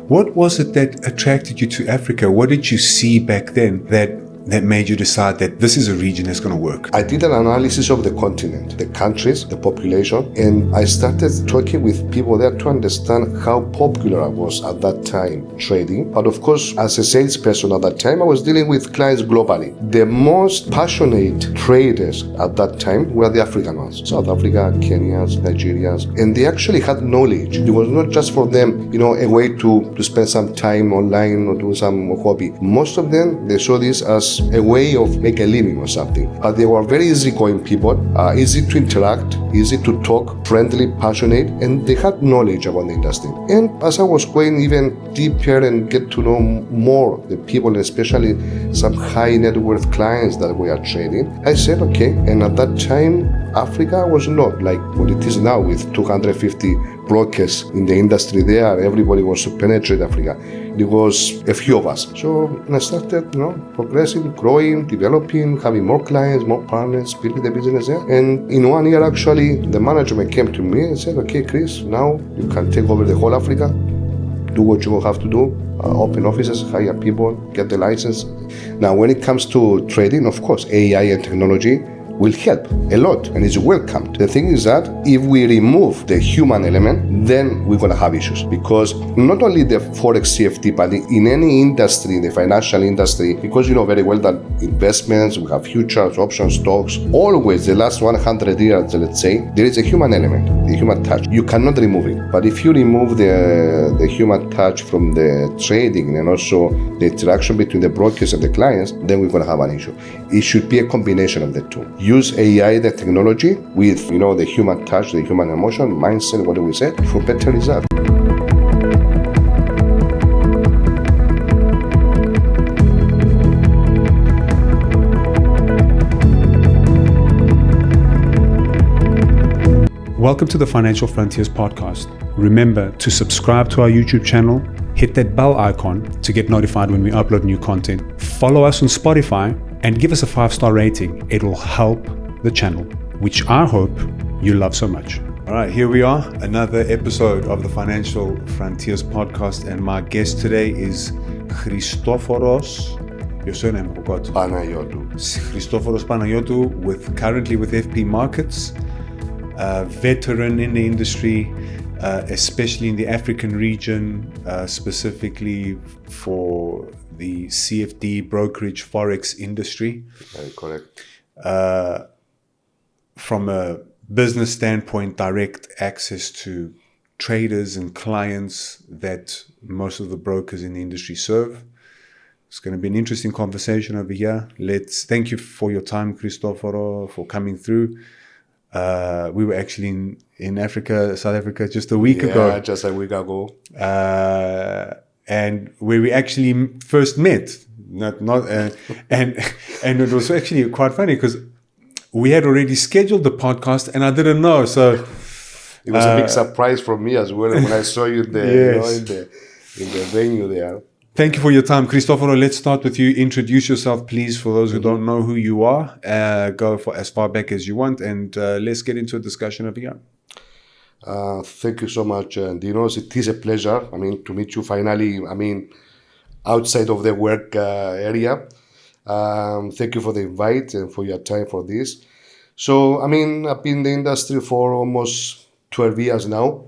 What was it that attracted you to Africa? What did you see back then that made you decide that this is a region that's going to work? I did an analysis of the continent, the countries, the population, and I started talking with people there to understand how popular I was at that time trading. But of course, as a salesperson at that time, I was dealing with clients globally. The most passionate traders at that time were the African ones, South Africa, Kenyans, Nigerians, and they actually had knowledge. It was not just for them, a way to spend some time online or do some hobby. Most of them, they saw this as a way of make a living or something. But they were very easygoing people, easy to interact, easy to talk, friendly, passionate, and they had knowledge about the industry. And as I was going even deeper and get to know more the people, and especially some high net worth clients that we are trading, I said, okay. And at that time, Africa was not like what it is now with 250 brokers in the industry there. Everybody wants to penetrate Africa. It was a few of us. So I started, progressing, growing, developing, having more clients, more partners, building the business there. And in 1 year, actually, the management came to me and said, okay, Chris, now you can take over the whole Africa, do what you have to do, open offices, hire people, get the license. Now, when it comes to trading, of course, AI and technology will help a lot and is welcomed. The thing is that if we remove the human element, then we're going to have issues, because not only the Forex CFD, but in any industry, the financial industry, because you know very well that investments, we have futures, options, stocks, always the last 100 years, let's say, there is a human element, the human touch. You cannot remove it. But if you remove the human touch from the trading and also the interaction between the brokers and the clients, then we're going to have an issue. It should be a combination of the two. Use AI, the technology, with the human touch, the human emotion, mindset, what do we say, for better results. Welcome to the Financial Frontiers podcast. Remember to subscribe to our YouTube channel, hit that bell icon to get notified when we upload new content. Follow us on Spotify and give us a 5-star rating. It will help the channel, which I hope you love so much. All right, here we are, another episode of the Financial Frontiers podcast, and my guest today is Christoforos. Your surname, I forgot. Panagiotou. Christoforos Panagiotou, currently with FP Markets, veteran in the industry, especially in the African region, specifically for the CFD brokerage Forex industry. Very correct. From a business standpoint, direct access to traders and clients that most of the brokers in the industry serve. It's going to be an interesting conversation over here. Thank you for your time, Christoforo, for coming through. We were actually in Africa, South Africa, just a week ago. Yeah, just a week ago. And where we actually first met, and it was actually quite funny because we had already scheduled the podcast and I didn't know. So it was a big surprise for me as well when I saw you there, yes. in the venue there. Thank you for your time, Christoforo. Let's start with you. Introduce yourself, please, for those who don't know who you are. Go for as far back as you want, and let's get into a discussion over here. Thank you so much, Dinos. It is a pleasure, to meet you finally, outside of the work area. Thank you for the invite and for your time for this. So, I've been in the industry for almost 12 years now.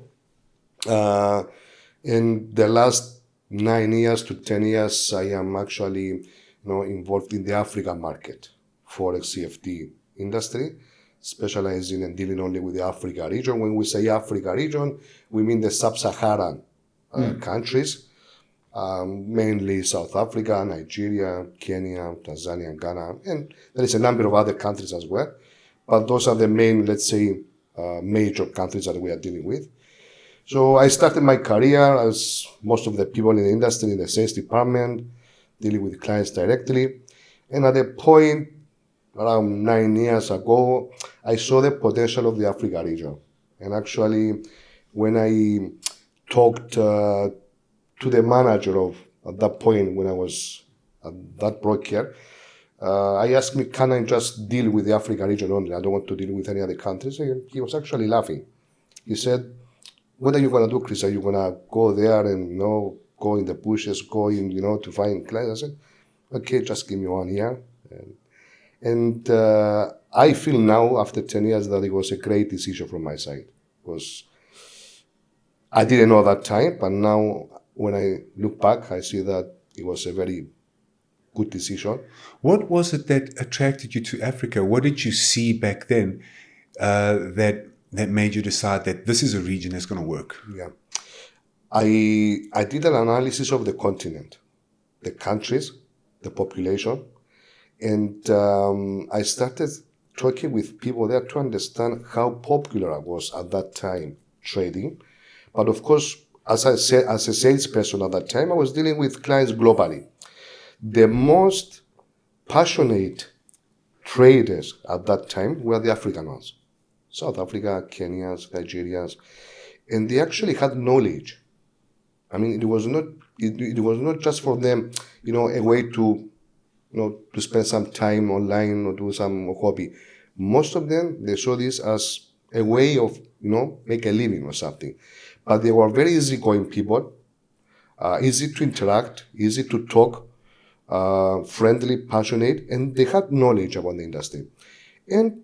In the last 9 years to 10 years, I am actually involved in the African market, Forex CFD industry, specializing and dealing only with the Africa region. When we say Africa region, we mean the sub-Saharan countries, mainly South Africa, Nigeria, Kenya, Tanzania, Ghana, and there is a number of other countries as well. But those are the main, let's say, major countries that we are dealing with. So I started my career, as most of the people in the industry, in the sales department, dealing with clients directly. And at a point, around 9 years ago, I saw the potential of the Africa region. And actually, when I talked to the manager at that point, when I was at that broker, I asked me, can I just deal with the Africa region only? I don't want to deal with any other countries. And he was actually laughing. He said, what are you going to do, Chris? Are you going to go there and go in the bushes, to find clients. I said, okay, just give me 1 year. And I feel now, after 10 years, that it was a great decision from my side. Because I didn't know that time, but now when I look back, I see that it was a very good decision. What was it that attracted you to Africa? What did you see back then that made you decide that this is a region that's going to work? Yeah. I did an analysis of the continent, the countries, the population, and I started talking with people there to understand how popular I was at that time trading. But of course, as I said, as a salesperson at that time, I was dealing with clients globally. The most passionate traders at that time were the African ones. South Africa, Kenyans, Nigerians, and they actually had knowledge. I mean, it was not just for them, a way to spend some time online or do some hobby. Most of them, they saw this as a way of, make a living or something. But they were very easygoing people, easy to interact, easy to talk, friendly, passionate, and they had knowledge about the industry. And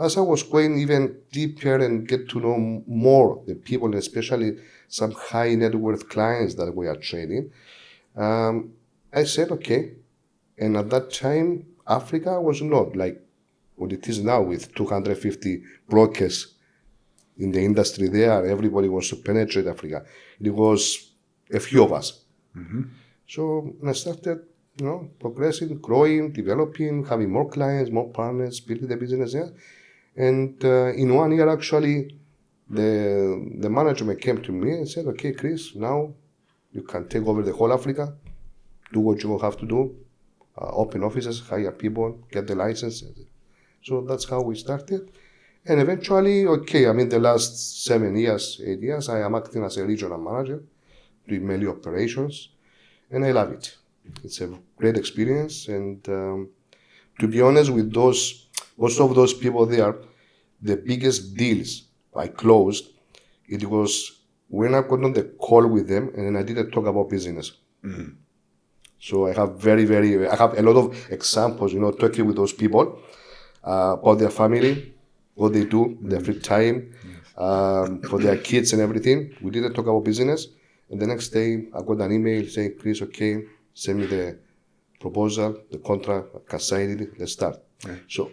as I was going even deeper and get to know more the people, especially some high net worth clients that we are trading, I said, okay. And at that time, Africa was not like what it is now with 250 brokers in the industry there. Everybody wants to penetrate Africa. It was a few of us. Mm-hmm. So I started progressing, growing, developing, having more clients, more partners, building the business there. And in 1 year, actually, the management came to me and said, okay, Chris, now you can take over the whole Africa, do what you have to do, open offices, hire people, get the license. So that's how we started. And eventually, the last 7 years, 8 years, I am acting as a regional manager, doing mainly operations, and I love it. It's a great experience, and to be honest, with most of those people there, the biggest deals I closed, it was when I got on the call with them, and then I didn't talk about business. Mm-hmm. So I have I have a lot of examples, talking with those people about their family, what they do, their free time, for their kids and everything. We didn't talk about business, and the next day I got an email saying, Chris, okay, send me the proposal, the contract, I can sign it, let's start. Yeah. So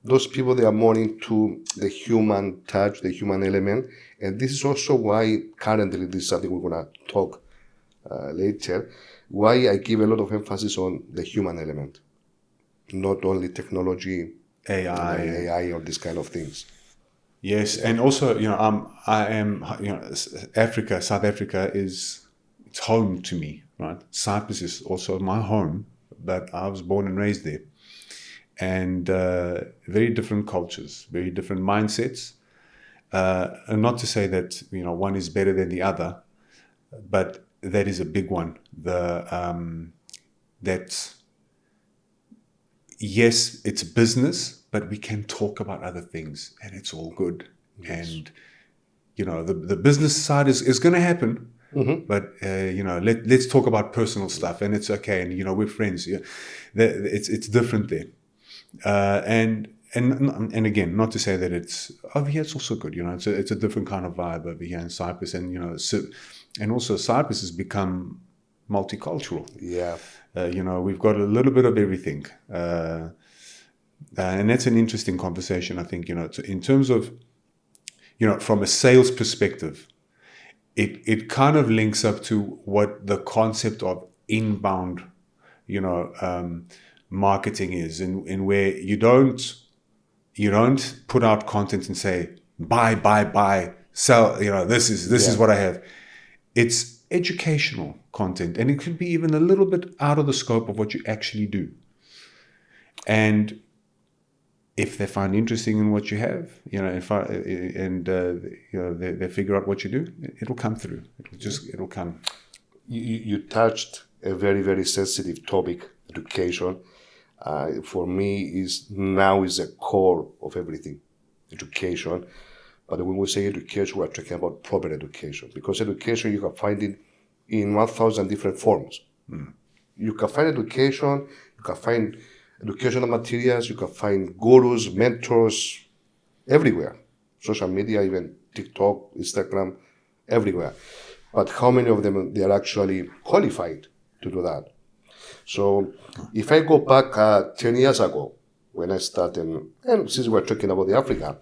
those people, they are more into the human touch, the human element. And this is also why currently, this is something we're going to talk later, why I give a lot of emphasis on the human element, not only technology, AI or these kind of things. Yes, and also, I am, Africa, South Africa it's home to me, right? Cyprus is also my home, but I was born and raised there. And very different cultures, very different mindsets. And not to say that, one is better than the other, but that is a big one. Yes, it's business, but we can talk about other things, and it's all good. Yes. And the business side is going to happen, mm-hmm. But let's talk about personal stuff, and it's okay. And we're friends. Yeah, it's different there. And again, not to say that it's over here. It's also good. It's a different kind of vibe over here in Cyprus, and and also Cyprus has become multicultural. Yeah. We've got a little bit of everything. And that's an interesting conversation, I think, in terms of, from a sales perspective, it kind of links up to what the concept of inbound, marketing is, and where you don't put out content and say, buy, sell, this is what I have. It's educational content, and it could be even a little bit out of the scope of what you actually do. And if they find interesting in what you have, they figure out what you do, it'll come through. It'll come. You touched a very, very sensitive topic, education. For me, is a core of everything, education. But when we say education, we're talking about proper education, because education, you can find it in 1,000 different forms. You can find education, you can find educational materials, you can find gurus, mentors, everywhere. Social media, even TikTok, Instagram, everywhere. But how many of them they are actually qualified to do that? So if I go back 10 years ago, when I started, and since we're talking about the Africa,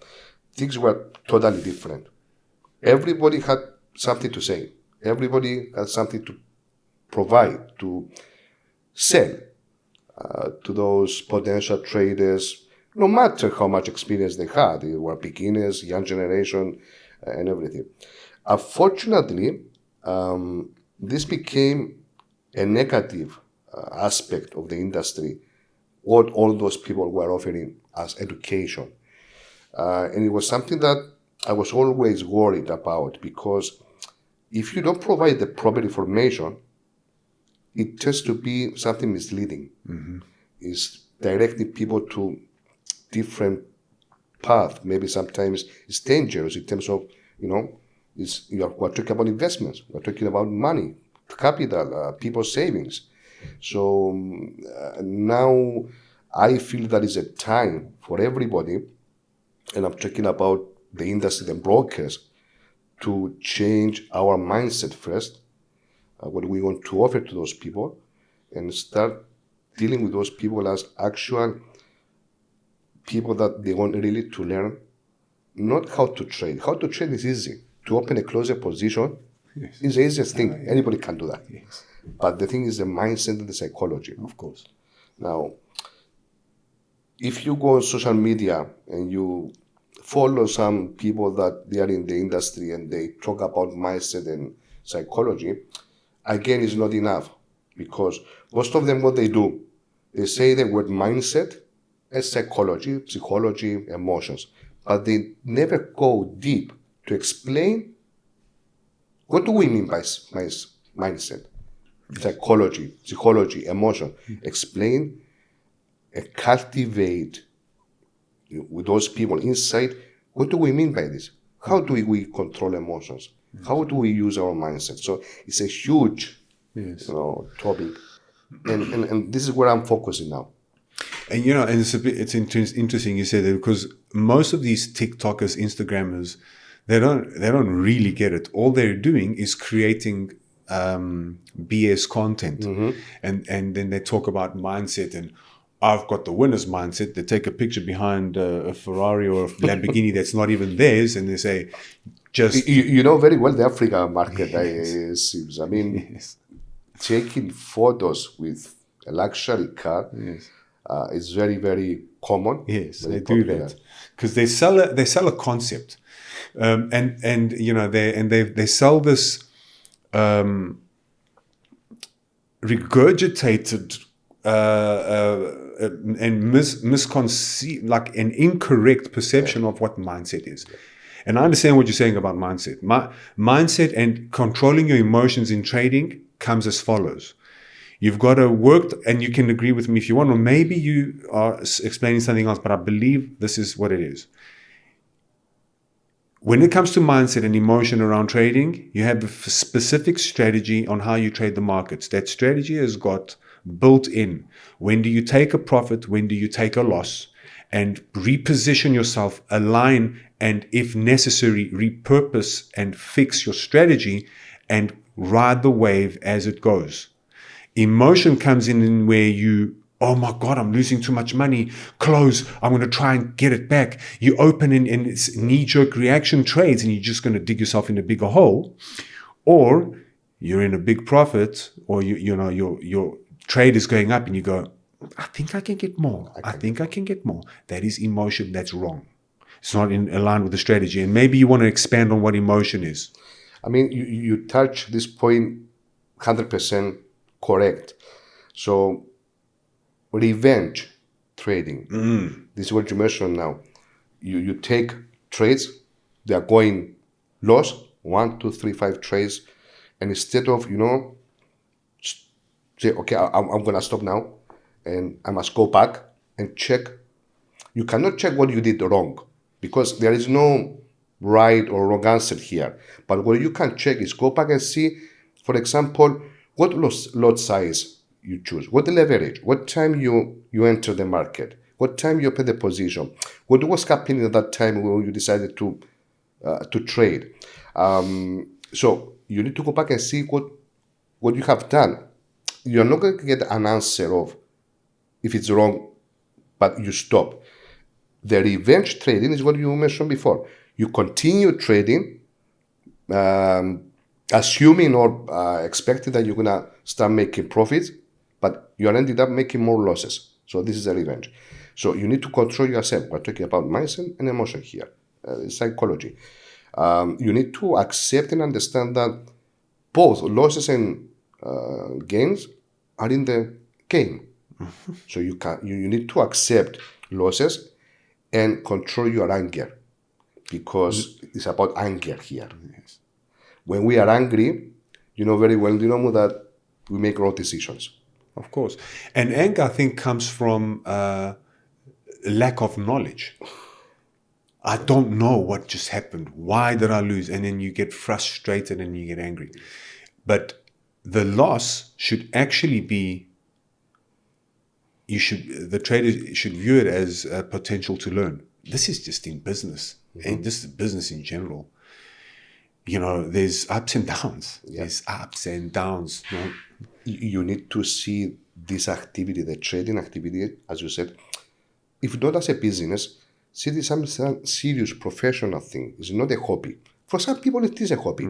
things were totally different. Everybody had something to say. Everybody had something to provide, to sell to those potential traders, no matter how much experience they had. They were beginners, young generation, and everything. Unfortunately, this became a negative aspect of the industry, what all those people were offering as education. And it was something that I was always worried about, because if you don't provide the proper information, it tends to be something misleading. It's directing people to different path. Maybe sometimes it's dangerous in terms of, we're talking about investments, we're talking about money, capital, people's savings. So now I feel that is a time for everybody, and I'm talking about the industry and brokers, to change our mindset first, what we want to offer to those people, and start dealing with those people as actual people that they want really to learn, not how to trade. How to trade is easy. To open a closer position is the easiest thing. Anybody can do that. Yes. But the thing is the mindset and the psychology. Of course. Now, if you go on social media and you follow some people that they are in the industry and they talk about mindset and psychology, again, it's not enough, because most of them, what they do, they say the word mindset as psychology, emotions, but they never go deep to explain what do we mean by mindset, psychology, emotion. Explain and cultivate with those people inside, what do we mean by this? How do we control emotions? How do we use our mindset? So it's a huge topic, and this is where I'm focusing now. And and it's interesting you say that, because most of these TikTokers, Instagrammers, they don't really get it. All they're doing is creating BS content, and then they talk about mindset, and I've got the winner's mindset. They take a picture behind a Ferrari or a Lamborghini that's not even theirs, and they say, just you know very well the Africa market. Seems. I mean, taking photos with a luxury car is very, very common. Yes, very they popular. do that because they sell a concept, and they sell this regurgitated and misconceived, like an incorrect perception of what mindset is. And I understand what you're saying about mindset. Mindset and controlling your emotions in trading comes as follows. You've got to work, and you can agree with me if you want, or maybe you are explaining something else, but I believe this is what it is. When it comes to mindset and emotion around trading, you have a specific strategy on how you trade the markets. That strategy has got built in. When do you take a profit? When do you take a loss? And reposition yourself, align, and if necessary, repurpose and fix your strategy and ride the wave as it goes. Emotion comes in where you, oh my God, I'm losing too much money. Close. I'm going to try and get it back. You open in it's knee-jerk reaction trades, and you're just going to dig yourself in a bigger hole. Or you're in a big profit, or your trade is going up, and you go, I think I can get more. I think I can get more. That is emotion. That's wrong. It's not in line with the strategy. And maybe you want to expand on what emotion is. I mean, you touch this point 100% correct. So, revenge trading. This is what you mentioned now. You take trades, they are going loss, 1, 2, 3, 5 trades, and instead of, say, okay, I'm going to stop now, and I must go back and check. You cannot check what you did wrong, because there is no right or wrong answer here. But what you can check is go back and see For example, what lot size you choose, what leverage, what time you enter the market, what time you open the position, what was happening at that time when you decided to trade. So you need to go back and see what you have done. You're not going to get an answer of if it's wrong, but you stop. The revenge trading is what you mentioned before. You continue trading, assuming or expecting that you're going to start making profits, but you ended up making more losses. So this is a revenge. So you need to control yourself. We're talking about mindset and emotion here, psychology. You need to accept and understand that both losses and gains are in the game. So you need to accept losses and control your anger, because it's about anger here. Yes. When we are angry, you know very well, that we make wrong decisions. Of course. And anger, I think, comes from lack of knowledge. I don't know what just happened. Why did I lose? And then you get frustrated and you get angry. But the loss should actually be, the trader should view it as a potential to learn. This is just in business, and this is business in general. There's ups and downs. Yeah. There's ups and downs. You need to see this activity, the trading activity, as you said, if not as a business, see this as a serious professional thing. It's not a hobby. For some people, it is a hobby.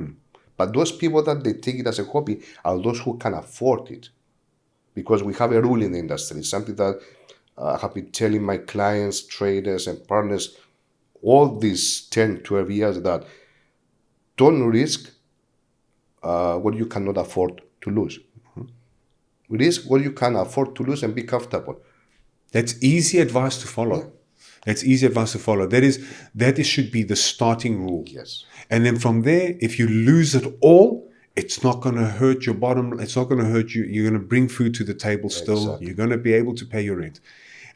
But those people that they take it as a hobby are those who can afford it. Because we have a rule in the industry, something that I have been telling my clients, traders, and partners all these 10, 12 years, that don't risk what you cannot afford to lose. Risk what you can afford to lose and be comfortable. That's easy advice to follow. Yeah. That's easy advice to follow. That should be the starting rule. Yes. And then from there, if you lose it all, it's not going to hurt your bottom. It's not going to hurt you. You're going to bring food to the table still. Exactly. You're going to be able to pay your rent.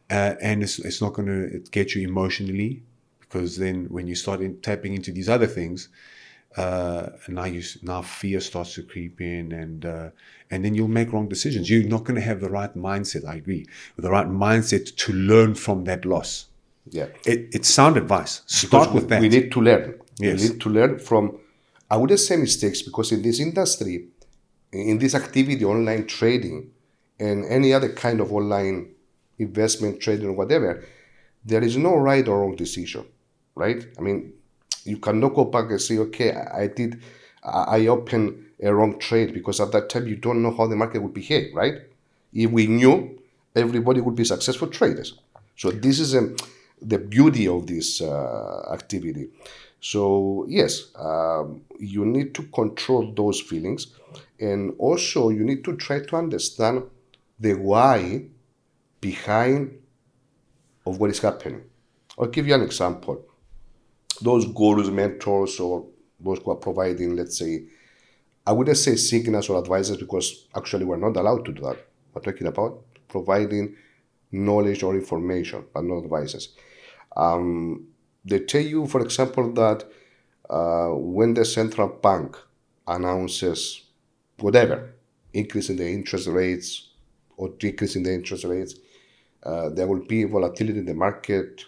And it's not going to get you emotionally, because then when you start tapping into these other things, now fear starts to creep in, and then you'll make wrong decisions. You're not going to have the right mindset. I agree, with the right mindset to learn from that loss. Yeah, it's sound advice. Start with that. We need to learn. Yes. We need to learn from, I wouldn't say mistakes, because in this industry, in this activity, online trading, and any other kind of online investment trading or whatever, there is no right or wrong decision, right? I mean, you cannot go back and say, okay, I opened a wrong trade, because at that time you don't know how the market would behave, right? If we knew, everybody would be successful traders. So this is the beauty of this activity. So yes, you need to control those feelings, and also you need to try to understand the why behind of what is happening. I'll give you an example. Those gurus, mentors, or those who are providing, let's say, I wouldn't say signals or advices, because actually we're not allowed to do that. We're talking about providing knowledge or information, but not advices. They tell you, for example, that when the central bank announces whatever, increase in the interest rates or decrease in the interest rates, there will be volatility in the market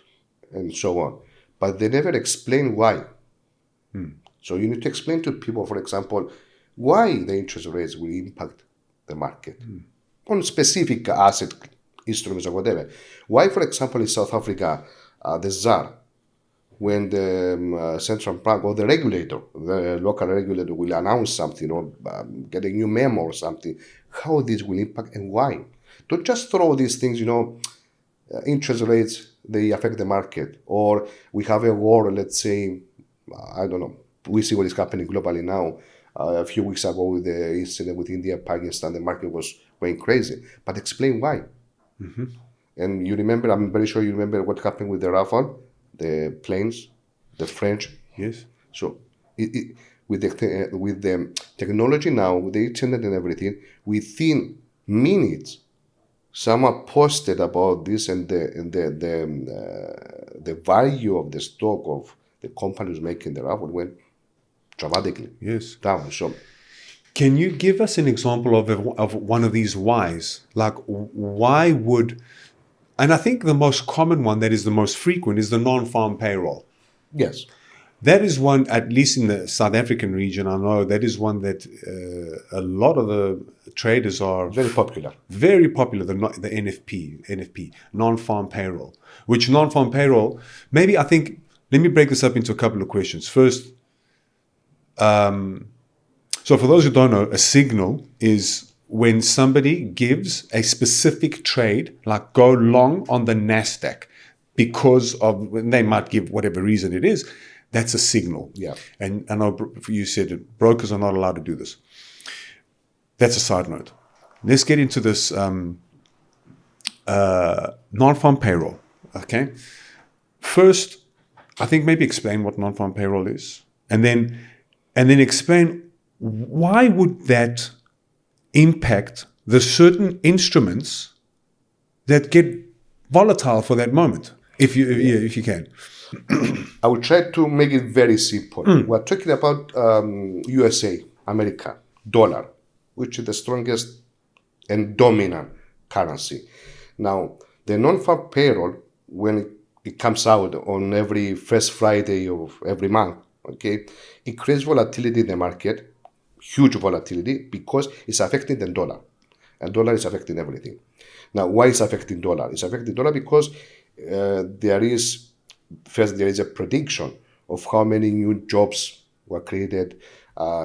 and so on. But they never explain why. So you need to explain to people, for example, why the interest rates will impact the market on specific asset instruments or whatever. Why, for example, in South Africa, the ZAR, when the central bank or the regulator, the local regulator, will announce something or get a new memo or something, how this will impact and why. Don't just throw these things, interest rates, they affect the market. Or we have a war, let's say, I don't know, we see what is happening globally now. A few weeks ago with the incident with India, Pakistan, the market was going crazy. But explain why. And you remember, I'm very sure you remember what happened with the Rafale, the planes, the French. Yes. So with the technology now, with the internet and everything, within minutes, someone posted about this, and the value of the stock of the companies making the Rafale went dramatically yes down. So Can you give us an example of one of these whys? Like, why would, and I think the most common one that is the most frequent is the non-farm payroll. Yes. That is one, at least in the South African region, I know that is one that a lot of the traders are Very popular. Very popular, the NFP, non-farm payroll. Which non-farm payroll, maybe I think, let me break this up into a couple of questions. First, so for those who don't know, a signal is when somebody gives a specific trade, like go long on the NASDAQ, because of, they might give whatever reason it is, that's a signal. Yeah. And I know you said it, brokers are not allowed to do this. That's a side note. Let's get into this non-farm payroll, okay? First, I think maybe explain what non-farm payroll is, and then explain why would that impact the certain instruments that get volatile for that moment, if you can. I will try to make it very simple. We're talking about USA, America, dollar, which is the strongest and dominant currency. Now, the non-farm payroll, when it comes out on every first Friday of every month, okay, it creates volatility in the market, huge volatility, because it's affecting the dollar. And dollar is affecting everything. Now, why is affecting dollar? It's affecting dollar because there is a prediction of how many new jobs were created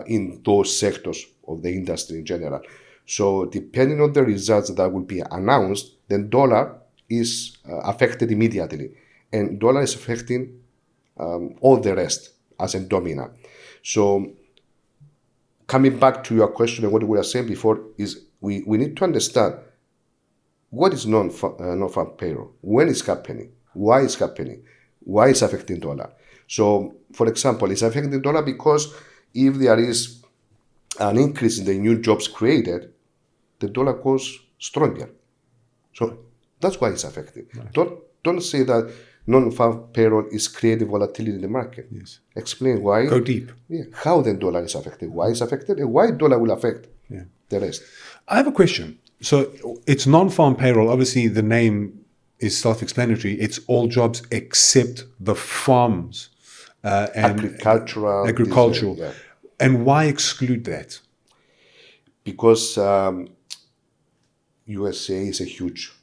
in those sectors of the industry in general. So depending on the results that will be announced, then dollar is affected immediately. And dollar is affecting all the rest as a dominant. So coming back to your question and what we were saying before is we need to understand what is non-farm payroll, when it's happening, why it's happening, why it's affecting dollar. So, for example, it's affecting dollar because if there is an increase in the new jobs created, the dollar goes stronger. So that's why it's affecting. Right. Don't say that non-farm payroll is creating volatility in the market. Yes. Explain why. Go deep. Yeah, how the dollar is affected, why it's affected, and why dollar will affect the rest. I have a question. So it's non-farm payroll. Obviously, the name is self-explanatory. It's all jobs except the farms and agricultural. Yeah. And why exclude that? Because USA is a huge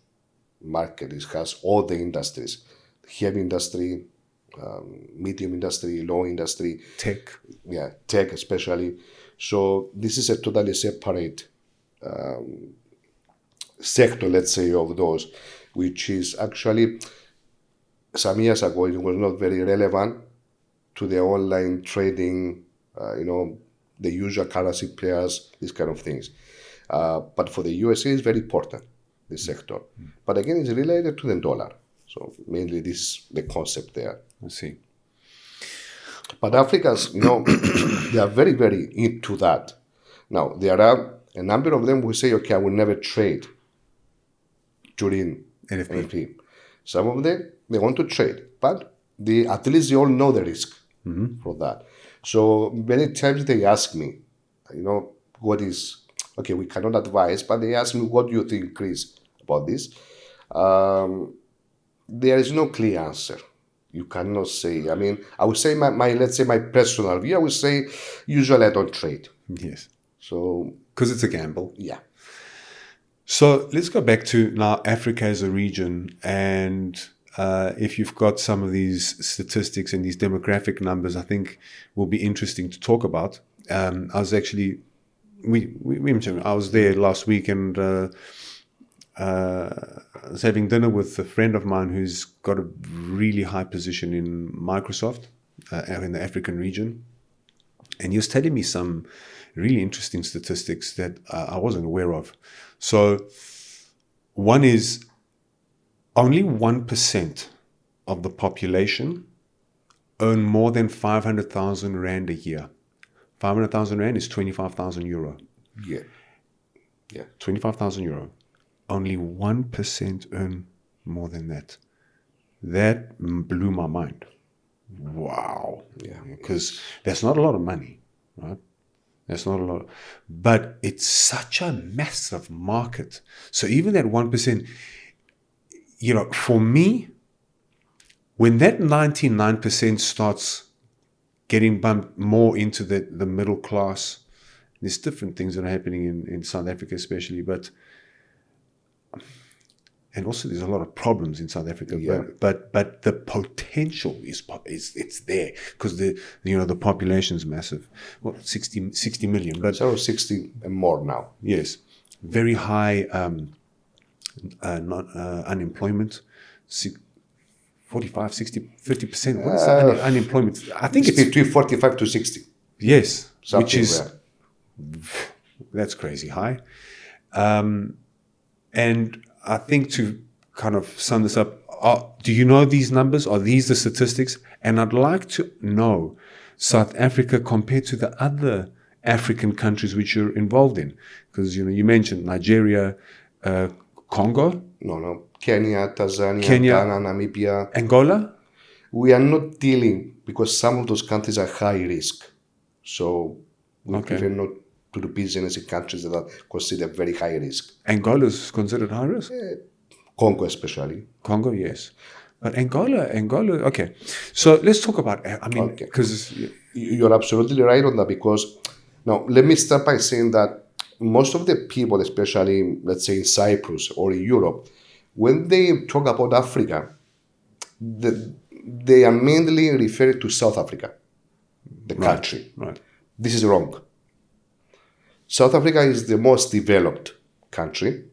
market. It has all the industries, heavy industry, medium industry, low industry, tech. Yeah, tech especially. So this is a totally separate sector, let's say, of those, which is actually some years ago it was not very relevant to the online trading, the usual currency pairs, these kind of things. But for the USA, it's very important, this sector. But again, it's related to the dollar. So mainly this is the concept there. I see. But Africans, they are very, very into that. Now, there are a number of them who say, okay, I will never trade during NFP. Some of them, they want to trade, but at least they all know the risk for that. So many times they ask me, what is, okay, we cannot advise, but they ask me, what do you think, Chris, about this? There is no clear answer. You cannot say, I would say let's say my personal view, I would say usually I don't trade. Yes. So, because it's a gamble. Yeah. So let's go back to now Africa as a region, and if you've got some of these statistics and these demographic numbers, I think will be interesting to talk about. I was actually, I was there last week, and I was having dinner with a friend of mine who's got a really high position in Microsoft in the African region, and he was telling me some really interesting statistics that I wasn't aware of. So one is only 1% of the population earn more than 500,000 Rand a year. 500,000 Rand is 25,000 euro. Yeah. 25,000 euro. Only 1% earn more than that. That blew my mind. Wow. Yeah. Because that's not a lot of money, right? That's not a lot. But it's such a massive market. So even that 1%, for me, when that 99% starts getting bumped more into the middle class, there's different things that are happening in South Africa especially, and also there's a lot of problems in South Africa, but the potential is it's there because the population is massive. Well, 60 million, but so 60 and more now. Yes, very high unemployment, 45, 60, 50%. What is unemployment? I think it's between 45 to 60. Yes, Something which is that's crazy high. And I think to kind of sum this up, do you know these numbers? Are these the statistics? And I'd like to know South Africa compared to the other African countries which you're involved in. Because, you mentioned Nigeria, Congo. No. Kenya, Tanzania, Ghana, Namibia. Angola? We are not dealing because some of those countries are high risk. So we prefer not to do business in countries that are considered very high risk. Angola is considered high risk? Congo especially. Congo, yes. But Angola, okay. So let's talk about, because... You're absolutely right on that because, now, let me start by saying that most of the people, especially, let's say, in Cyprus or in Europe, when they talk about Africa, they are mainly referring to South Africa, the country. Right. This is wrong. South Africa is the most developed country,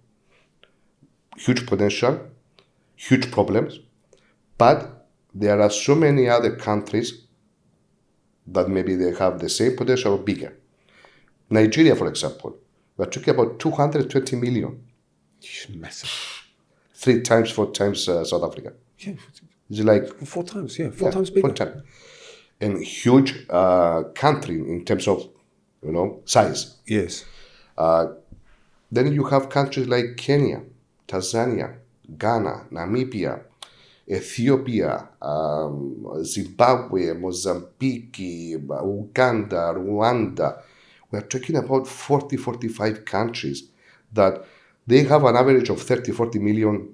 huge potential, huge problems, but there are so many other countries that maybe they have the same potential or bigger. Nigeria, for example, we're talking about 220 million. Massive. 4 times South Africa. Yeah. It's like 4 times, 4 times bigger. 4 times. And huge country in terms of, size. Yes. Then you have countries like Kenya, Tanzania, Ghana, Namibia, Ethiopia, Zimbabwe, Mozambique, Uganda, Rwanda. We are talking about 45 countries that they have an average of 40 million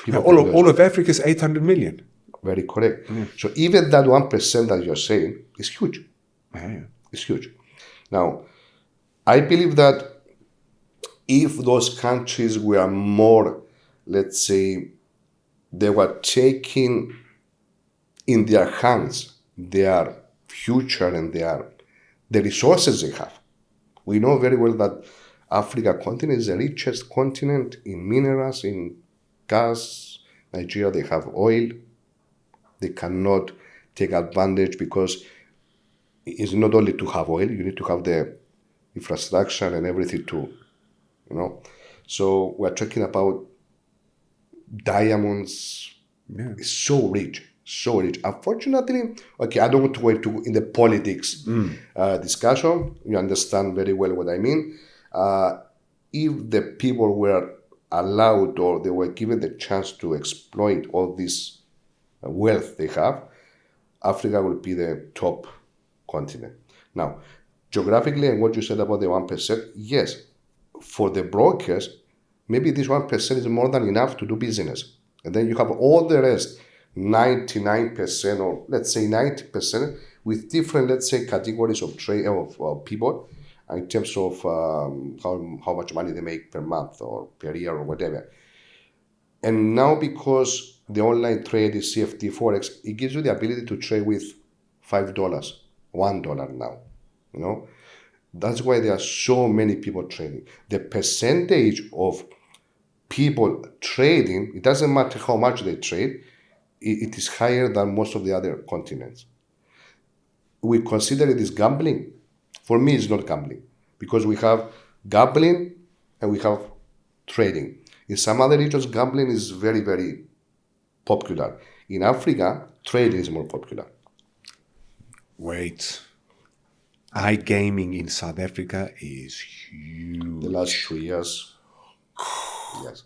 people. All of Africa is 800 million. Very correct. So even that 1% that you're saying is huge. Yeah. It's huge. Now, I believe that if those countries were more, let's say, they were taking in their hands their future and the resources they have. We know very well that Africa continent is the richest continent in minerals, in gas. Nigeria, they have oil. They cannot take advantage because it's not only to have oil, you need to have the infrastructure and everything too, So we're talking about diamonds. Yeah. It's so rich. Unfortunately, I don't want to go into in the politics discussion. You understand very well what I mean. If the people were allowed or they were given the chance to exploit all this wealth they have, Africa will be the top continent. Now, geographically, and what you said about the 1%, yes, for the brokers, maybe this 1% is more than enough to do business. And then you have all the rest, 99% or let's say 90% with different, let's say, categories of trade of people in terms of how much money they make per month or per year or whatever. And now because the online trade is CFD Forex, it gives you the ability to trade with $5, $1 now. That's why there are so many people trading. The percentage of people trading, it doesn't matter how much they trade, it is higher than most of the other continents. We consider it as gambling. For me, it's not gambling because we have gambling and we have trading. In some other regions, gambling is very, very popular. In Africa, trading is more popular. Wait. iGaming in South Africa is huge. The last 3 years. Yes.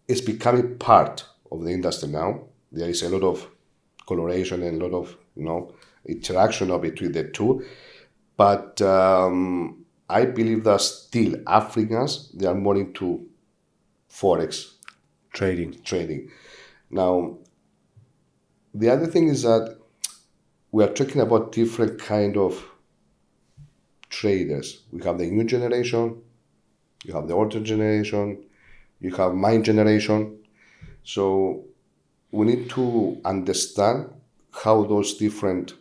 It's becoming part of the industry now. There is a lot of coloration and a lot of, interaction between the two. But I believe that still Africans, they are more into Forex trading. Now, the other thing is that we are talking about different kind of traders. We have the new generation, you have the older generation, you have my generation. So we need to understand how those different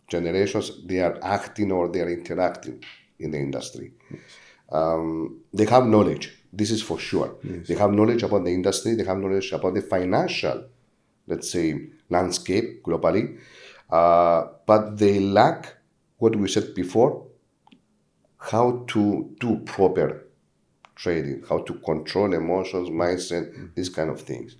generations, they are acting or they are interacting in the industry. They have knowledge, this is for sure. Yes. They have knowledge about the industry, they have knowledge about the financial, let's say, landscape globally, but they lack what we said before, how to do proper trading, how to control emotions, mindset, these kind of things.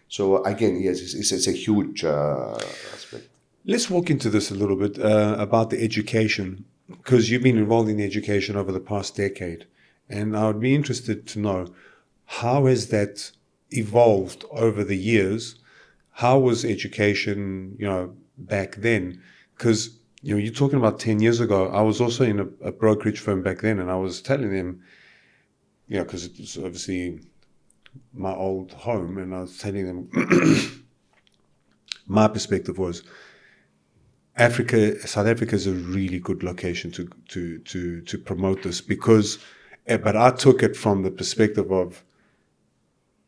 So again, yes, it's a huge aspect. Let's walk into this a little bit about the education, because you've been involved in education over the past decade, and I would be interested to know, how has that evolved over the years? How was education, back then? Because you're talking about 10 years ago. I was also in a brokerage firm back then, and I was telling them, because it was obviously my old home, and I was telling them my perspective was South Africa is a really good location to promote this, because, but I took it from the perspective of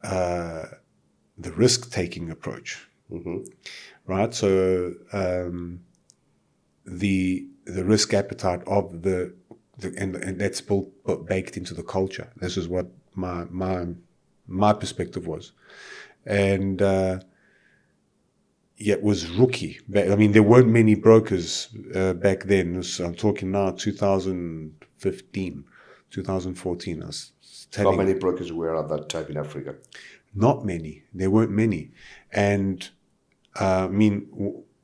the risk-taking approach, right? So the risk appetite of and that's baked into the culture. This is what my perspective was, and it was rookie. I mean, there weren't many brokers back then. I'm talking now 2015, 2014. I was telling How many brokers were at that time in Africa? Not many. There weren't many. And I mean,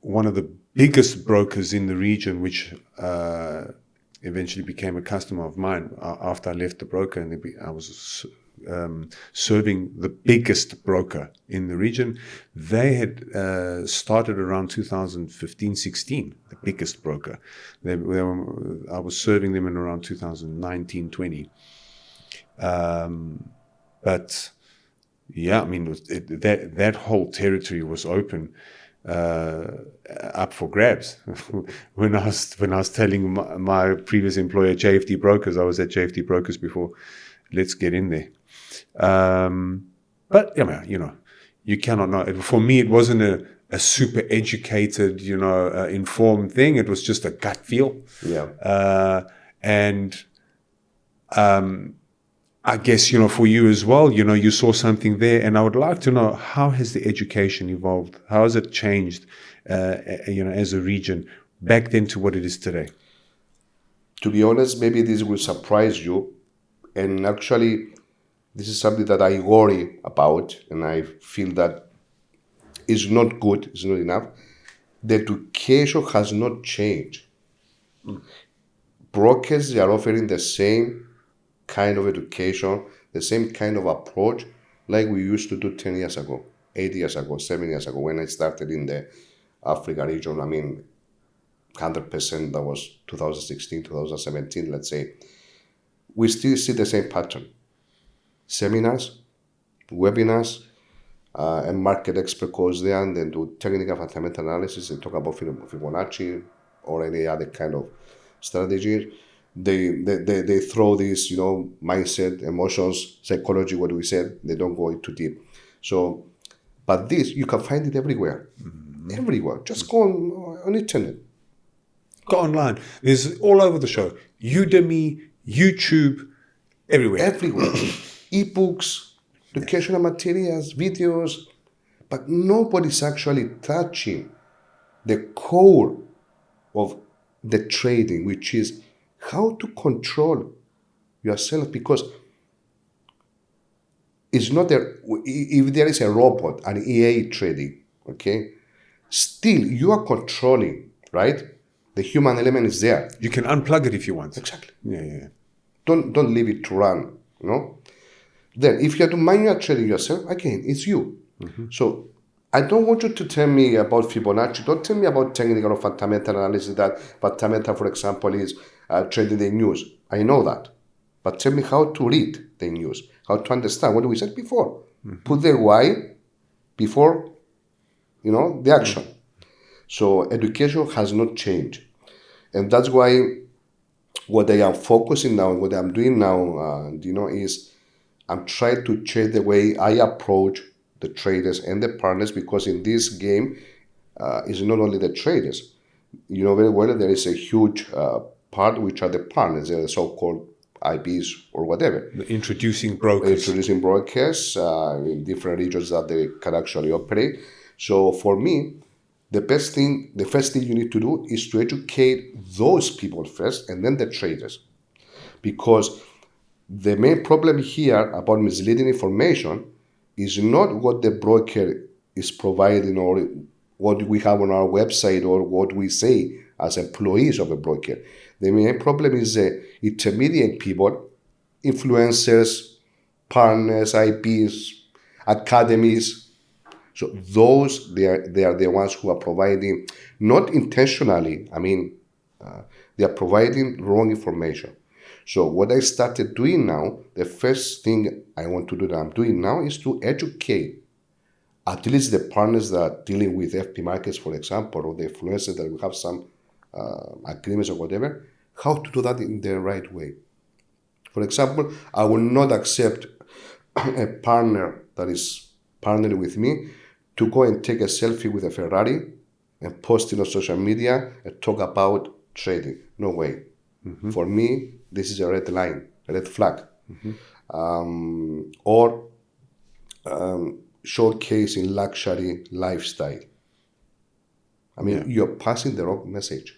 one of the biggest brokers in the region, which eventually became a customer of mine after I left the broker, and I was serving the biggest broker in the region. They had started around 2015-16, the biggest broker. I was serving them in around 2019-20. But yeah, I mean, that whole territory was open, up for grabs. when I was telling my previous employer, JFD Brokers, I was at JFD Brokers before. Let's get in there. But you cannot know. For me, it wasn't a super educated, informed thing. It was just a gut feel. Yeah. I guess, for you as well, you saw something there, and I would like to know, how has the education evolved? How has it changed, as a region back then to what it is today? To be honest, maybe this will surprise you. And actually, this is something that I worry about, and I feel that it's not good, it's not enough. The education has not changed. Brokers, they are offering the same kind of education, the same kind of approach like we used to do 10 years ago, 8 years ago, 7 years ago, when I started in the Africa region. I mean, 100%, that was 2016, 2017, let's say. We still see the same pattern. Seminars, webinars, a market expert goes there and then do technical fundamental analysis and talk about Fibonacci or any other kind of strategy. They throw this, mindset, emotions, psychology, what we said. They don't go too deep. So, but this, you can find it everywhere. Everywhere. Just go on internet. Go online. There's all over the show. Udemy, YouTube, everywhere. Everywhere. Ebooks, educational materials, videos, but nobody's actually touching the core of the trading, which is how to control yourself, because it's not if there is a robot, an EA trading, okay, still you are controlling, right? The human element is there. You can unplug it if you want. Exactly. Yeah. Don't leave it to run, Then if you have to manual trading yourself, again, it's you. So I don't want you to tell me about Fibonacci. Don't tell me about technical or fundamental analysis. That fundamental, for example, is trading the news. I know that. But tell me how to read the news, how to understand what we said before. Put the why before, the action. So education has not changed. And that's why what I am focusing now and what I'm doing now, is I'm trying to change the way I approach the traders and the partners, because in this game, it's not only the traders. You know very well there is a huge part which are the partners, the so-called IBs or whatever. The introducing brokers. Introducing brokers in different regions that they can actually operate. So for me, the first thing you need to do is to educate those people first and then the traders. Because the main problem here about misleading information is not what the broker is providing or what we have on our website or what we say as employees of a broker. The main problem is the intermediate people, influencers, partners, IPs, academies. So those, they are the ones who are providing, not intentionally, they are providing wrong information. So what I started doing now, the first thing I want to do that I'm doing now is to educate at least the partners that are dealing with FP markets, for example, or the influencers that we have some agreements or whatever, how to do that in the right way. For example, I will not accept a partner that is partnering with me to go and take a selfie with a Ferrari and post it on social media and talk about trading. No way. For me, this is a red line, a red flag. Or showcasing luxury lifestyle. You're passing the wrong message.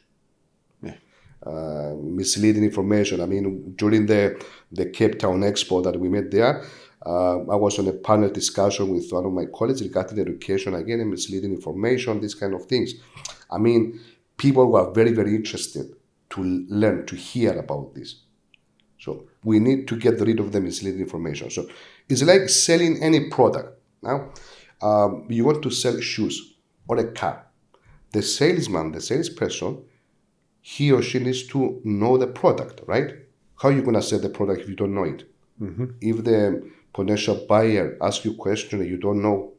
Misleading information. During the Cape Town Expo that we met there, I was on a panel discussion with one of my colleagues regarding education again and misleading information, these kind of things. People were very, very interested to learn, to hear about this. So we need to get rid of the misleading information. So it's like selling any product. Now, you want to sell shoes or a car. The salesman, the salesperson, he or she needs to know the product, right? How are you going to sell the product if you don't know it? If the potential buyer asks you a question and you don't know,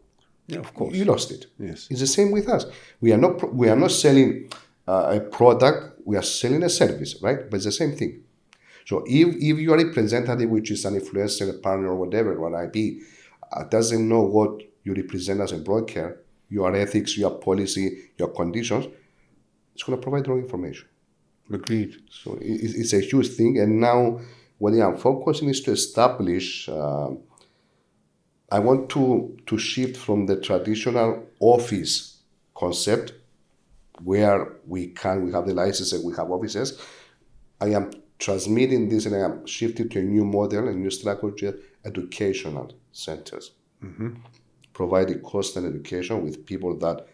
of course, you lost it. Yes. It's the same with us. We are not selling a product. We are selling a service, right? But it's the same thing. So if you are a representative, which is an influencer, a partner, or whatever, or an IP, doesn't know what you represent as a broker, your ethics, your policy, your conditions, it's going to provide wrong information. Agreed. So it's a huge thing. And now what I am focusing is to establish, I want to shift from the traditional office concept where we have the license and we have offices. I am transmitting this and I am shifting to a new model, a new strategy, educational centers. Providing constant education with people that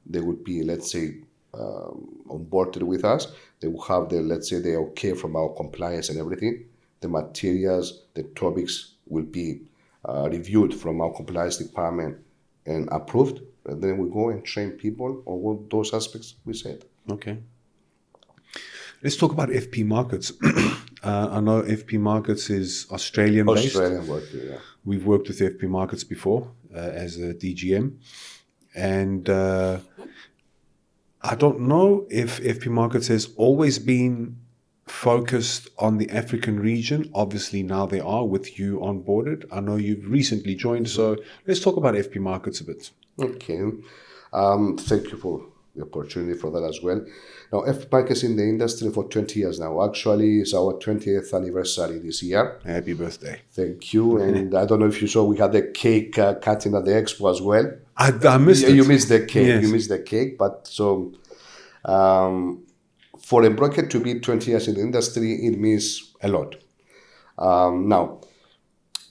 they would be, let's say, on board with us. They will have the okay from our compliance and everything. The materials, the topics will be reviewed from our compliance department and approved. And then we go and train people on all those aspects we said. Okay. Let's talk about FP markets. I know FP markets is Australian-based. Australian work, yeah. We've worked with FP markets before as a DGM. And I don't know if FP markets has always been focused on the African region. Obviously, now they are with you onboarded. I know you've recently joined. So let's talk about FP markets a bit. Okay. Thank you for the opportunity for that as well. Now, FP markets in the industry for 20 years now. Actually, it's our 20th anniversary this year. Happy birthday. Thank you. And I don't know if you saw, we had the cake cutting at the expo as well. I missed it. You missed the cake. Yes. You missed the cake. But so for a broker to be 20 years in the industry, it means a lot. Now,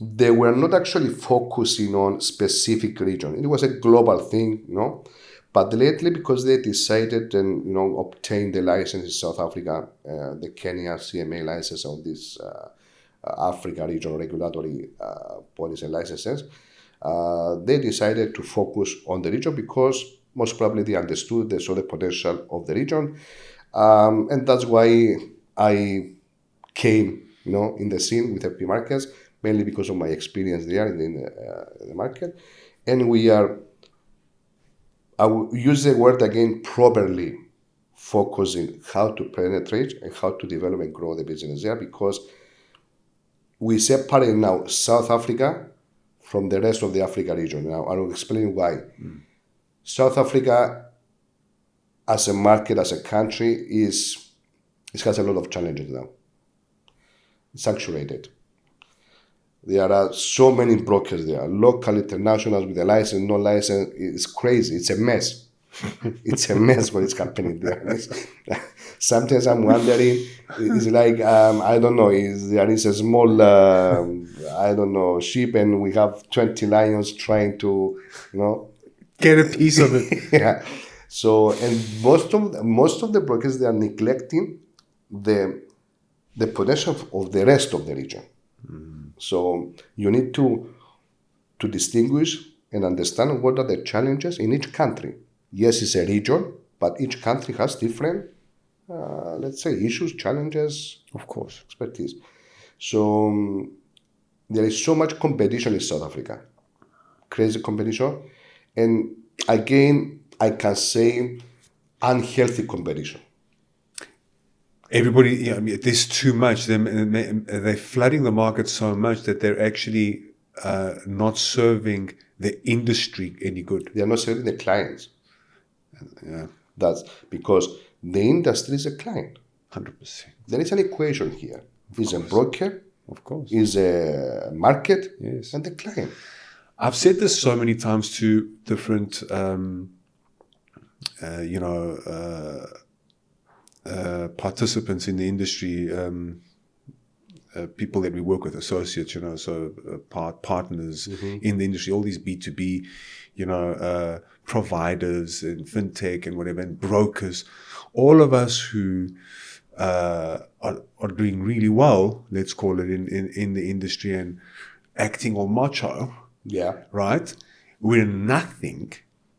they were not actually focusing on specific region. It was a global thing, But lately, because they decided and obtained the license in South Africa, the Kenya CMA license on this Africa regional regulatory bodies and licenses, they decided to focus on the region because most probably they understood, they saw the potential of the region. And that's why I came, in the scene with FP Markets, mainly because of my experience there in the market. And I will use the word again, properly focusing how to penetrate and how to develop and grow the business there, because we separate now South Africa from the rest of the Africa region. Now, I will explain why. South Africa, as a market, as a country, it has a lot of challenges now. It's saturated. There are so many brokers there, local, internationals, with a license, no license. It's crazy. It's a mess. It's a mess what is happening there. Sometimes I'm wondering, it's like, I don't know, there is a small, I don't know, sheep and we have 20 lions trying to, get a piece of it. yeah. So, and most of the brokers, they are neglecting the potential of the rest of the region. So you need to distinguish and understand what are the challenges in each country. Yes, it's a region, but each country has different, let's say, issues, challenges, Of course. expertise. So there is so much competition in South Africa, crazy competition, and again, I can say unhealthy competition. Everybody, there's too much. They're flooding the market so much that they're actually not serving the industry any good. They are not serving the clients. Yeah, That's because the industry is a client. 100%. There is an equation here. Is a broker, Of course. is a market, Yes. and the client. I've said this so many times to different, participants in the industry, people that we work with, associates, partners in the industry, all these B2B, providers and fintech and whatever, and brokers, all of us who are doing really well, let's call it, in the industry and acting all macho, Yeah. right? We're nothing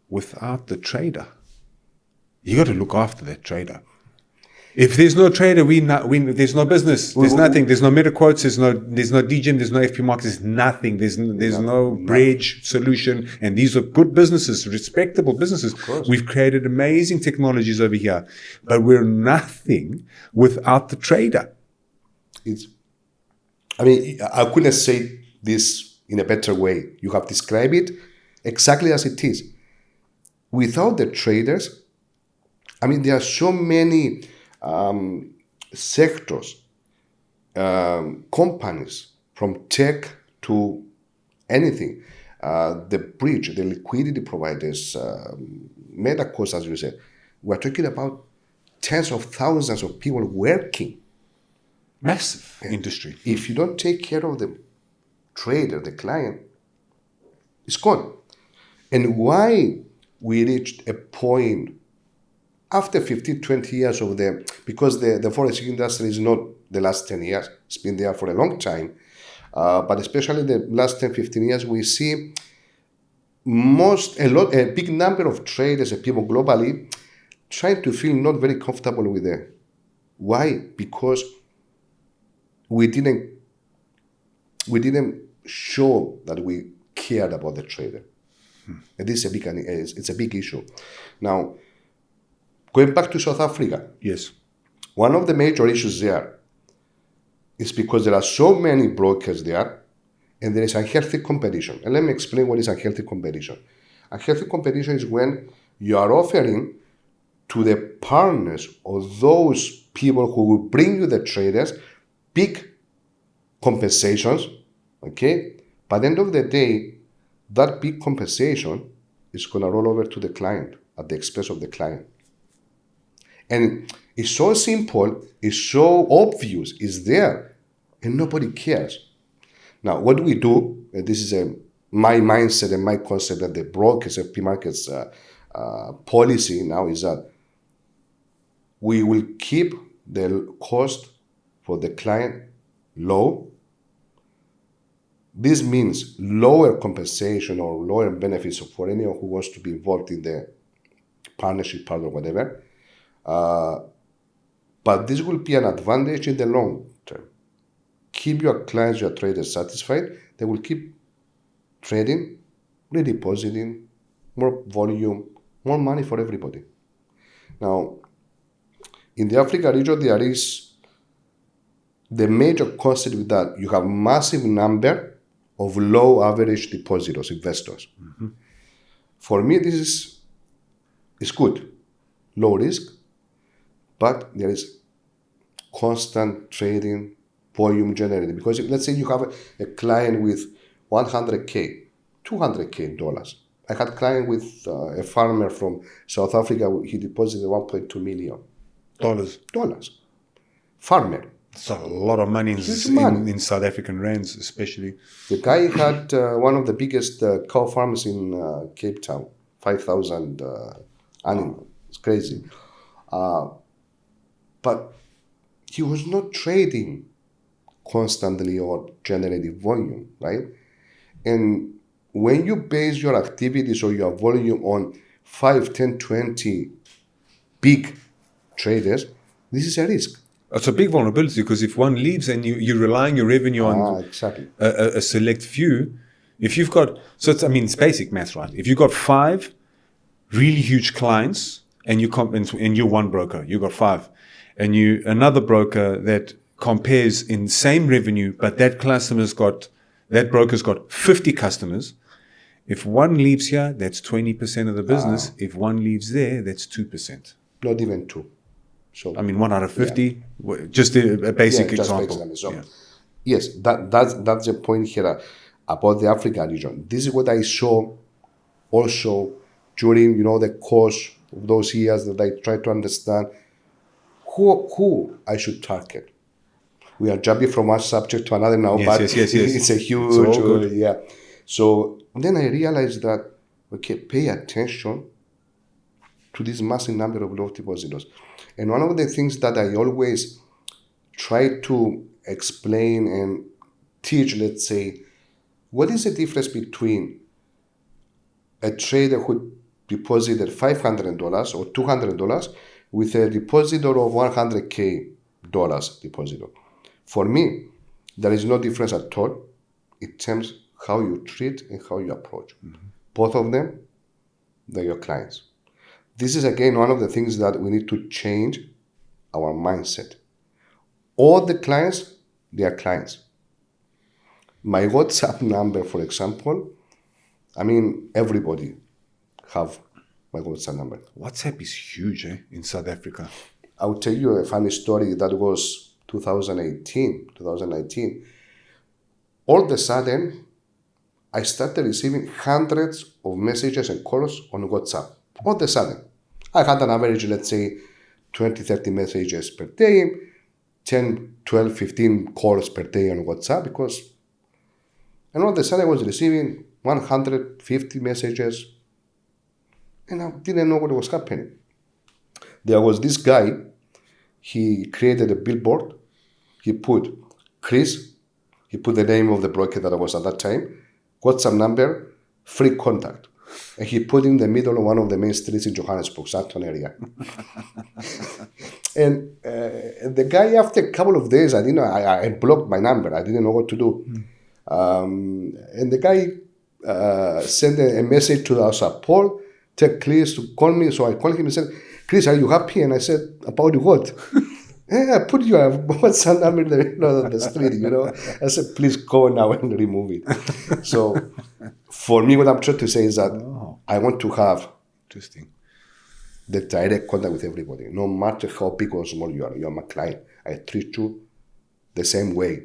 without the trader. You got to look after that trader. If there's no trader, there's no business. There's nothing. There's no meta quotes. There's no DGen. There's no FP markets. There's nothing. There's no bridge solution. And these are good businesses, respectable businesses. We've created amazing technologies over here, but we're nothing without the trader. I couldn't say this in a better way. You have described it exactly as it is. Without the traders, there are so many sectors, companies, from tech to anything, the bridge, the liquidity providers, meta costs, as you said. We're talking about tens of thousands of people working. Massive industry. If you don't take care of the trader, the client, it's gone. And why we reached a point after 15, 20 years of because the Forex industry is not the last 10 years, it's been there for a long time, but especially the last 10, 15 years, we see a big number of traders and people globally trying to feel not very comfortable with it. Why? Because we didn't show that we cared about the trader. And this is it's a big issue. Now, going back to South Africa, Yes. one of the major issues there is because there are so many brokers there and there is unhealthy competition. And let me explain what is unhealthy competition. Unhealthy competition is when you are offering to the partners or those people who will bring you the traders big compensations, okay? By the end of the day, that big compensation is going to roll over to the client at the expense of the client. And it's so simple, it's so obvious, it's there, and nobody cares. Now, what do we do? And this is my mindset and my concept that the brokers, FP Markets policy now is that we will keep the cost for the client low, This means lower compensation or lower benefits for anyone who wants to be involved in the partnership part or whatever. But this will be an advantage in the long term. Keep your clients, your traders satisfied. They will keep trading, redepositing, more volume, more money for everybody. Now, in the Africa region, there is the major concept with that. You have massive number of low average depositors, investors. Mm-hmm. For me, this is good. Low risk, but there is constant trading, volume generated. Because let's say you have a client with $100K, $200K dollars. I had a client with a farmer from South Africa. He deposited $1.2 million. Dollars. Farmer. It's a lot of money in South African rands, especially. The guy had one of the biggest cow farms in Cape Town, 5,000 animals. It's crazy. But he was not trading constantly or generating volume, right? And when you base your activities or your volume on 5, 10, 20 big traders, this is a risk. It's a big vulnerability because if one leaves and you're relying your revenue on exactly. a select few, if you've got, it's basic math, right? If you've got 5 really huge clients and you're one broker, you've got 5, and another broker that compares in same revenue, but that broker's got 50 customers. If one leaves here, that's 20% of the business. If one leaves there, that's 2%. Not even 2. So 1 out of 50, just a basic example. So, yes, that's the point here about the Africa region. This is what I saw also during the course of those years that I tried to understand who I should target. We are jumping from one subject to another now, but yes. It's a huge, So then I realized that, pay attention to this massive number of low depositors. And one of the things that I always try to explain and teach, let's say, what is the difference between a trader who deposited $500 or $200 with a depositor of $100K depositor? For me, there is no difference at all in terms how you treat and how you approach. Mm-hmm. Both of them, they're your clients. This is, again, one of the things that we need to change our mindset. All the clients, they are clients. My WhatsApp number, for example, everybody have my WhatsApp number. WhatsApp is huge in South Africa. I'll tell you a funny story. That was 2019. All of a sudden, I started receiving hundreds of messages and calls on WhatsApp. All of a sudden. I had an average, let's say, 20, 30 messages per day, 10, 12, 15 calls per day on WhatsApp and all of a sudden I was receiving 150 messages and I didn't know what was happening. There was this guy, he created a billboard, he put Chris, he put the name of the broker that I was at that time, WhatsApp number, free contact. And he put in the middle of one of the main streets in Johannesburg, Sandton area. And the guy, after a couple of days, I blocked my number. I didn't know what to do. And the guy sent a message to our support, tell Chris to call me. So I called him and said, Chris, are you happy? And I said, about what? I put your WhatsApp number in the middle of the street, I said, please go now and remove it. So for me, what I'm trying to say is that I want to have the direct contact with everybody. No matter how big or small you are my client. I treat you the same way.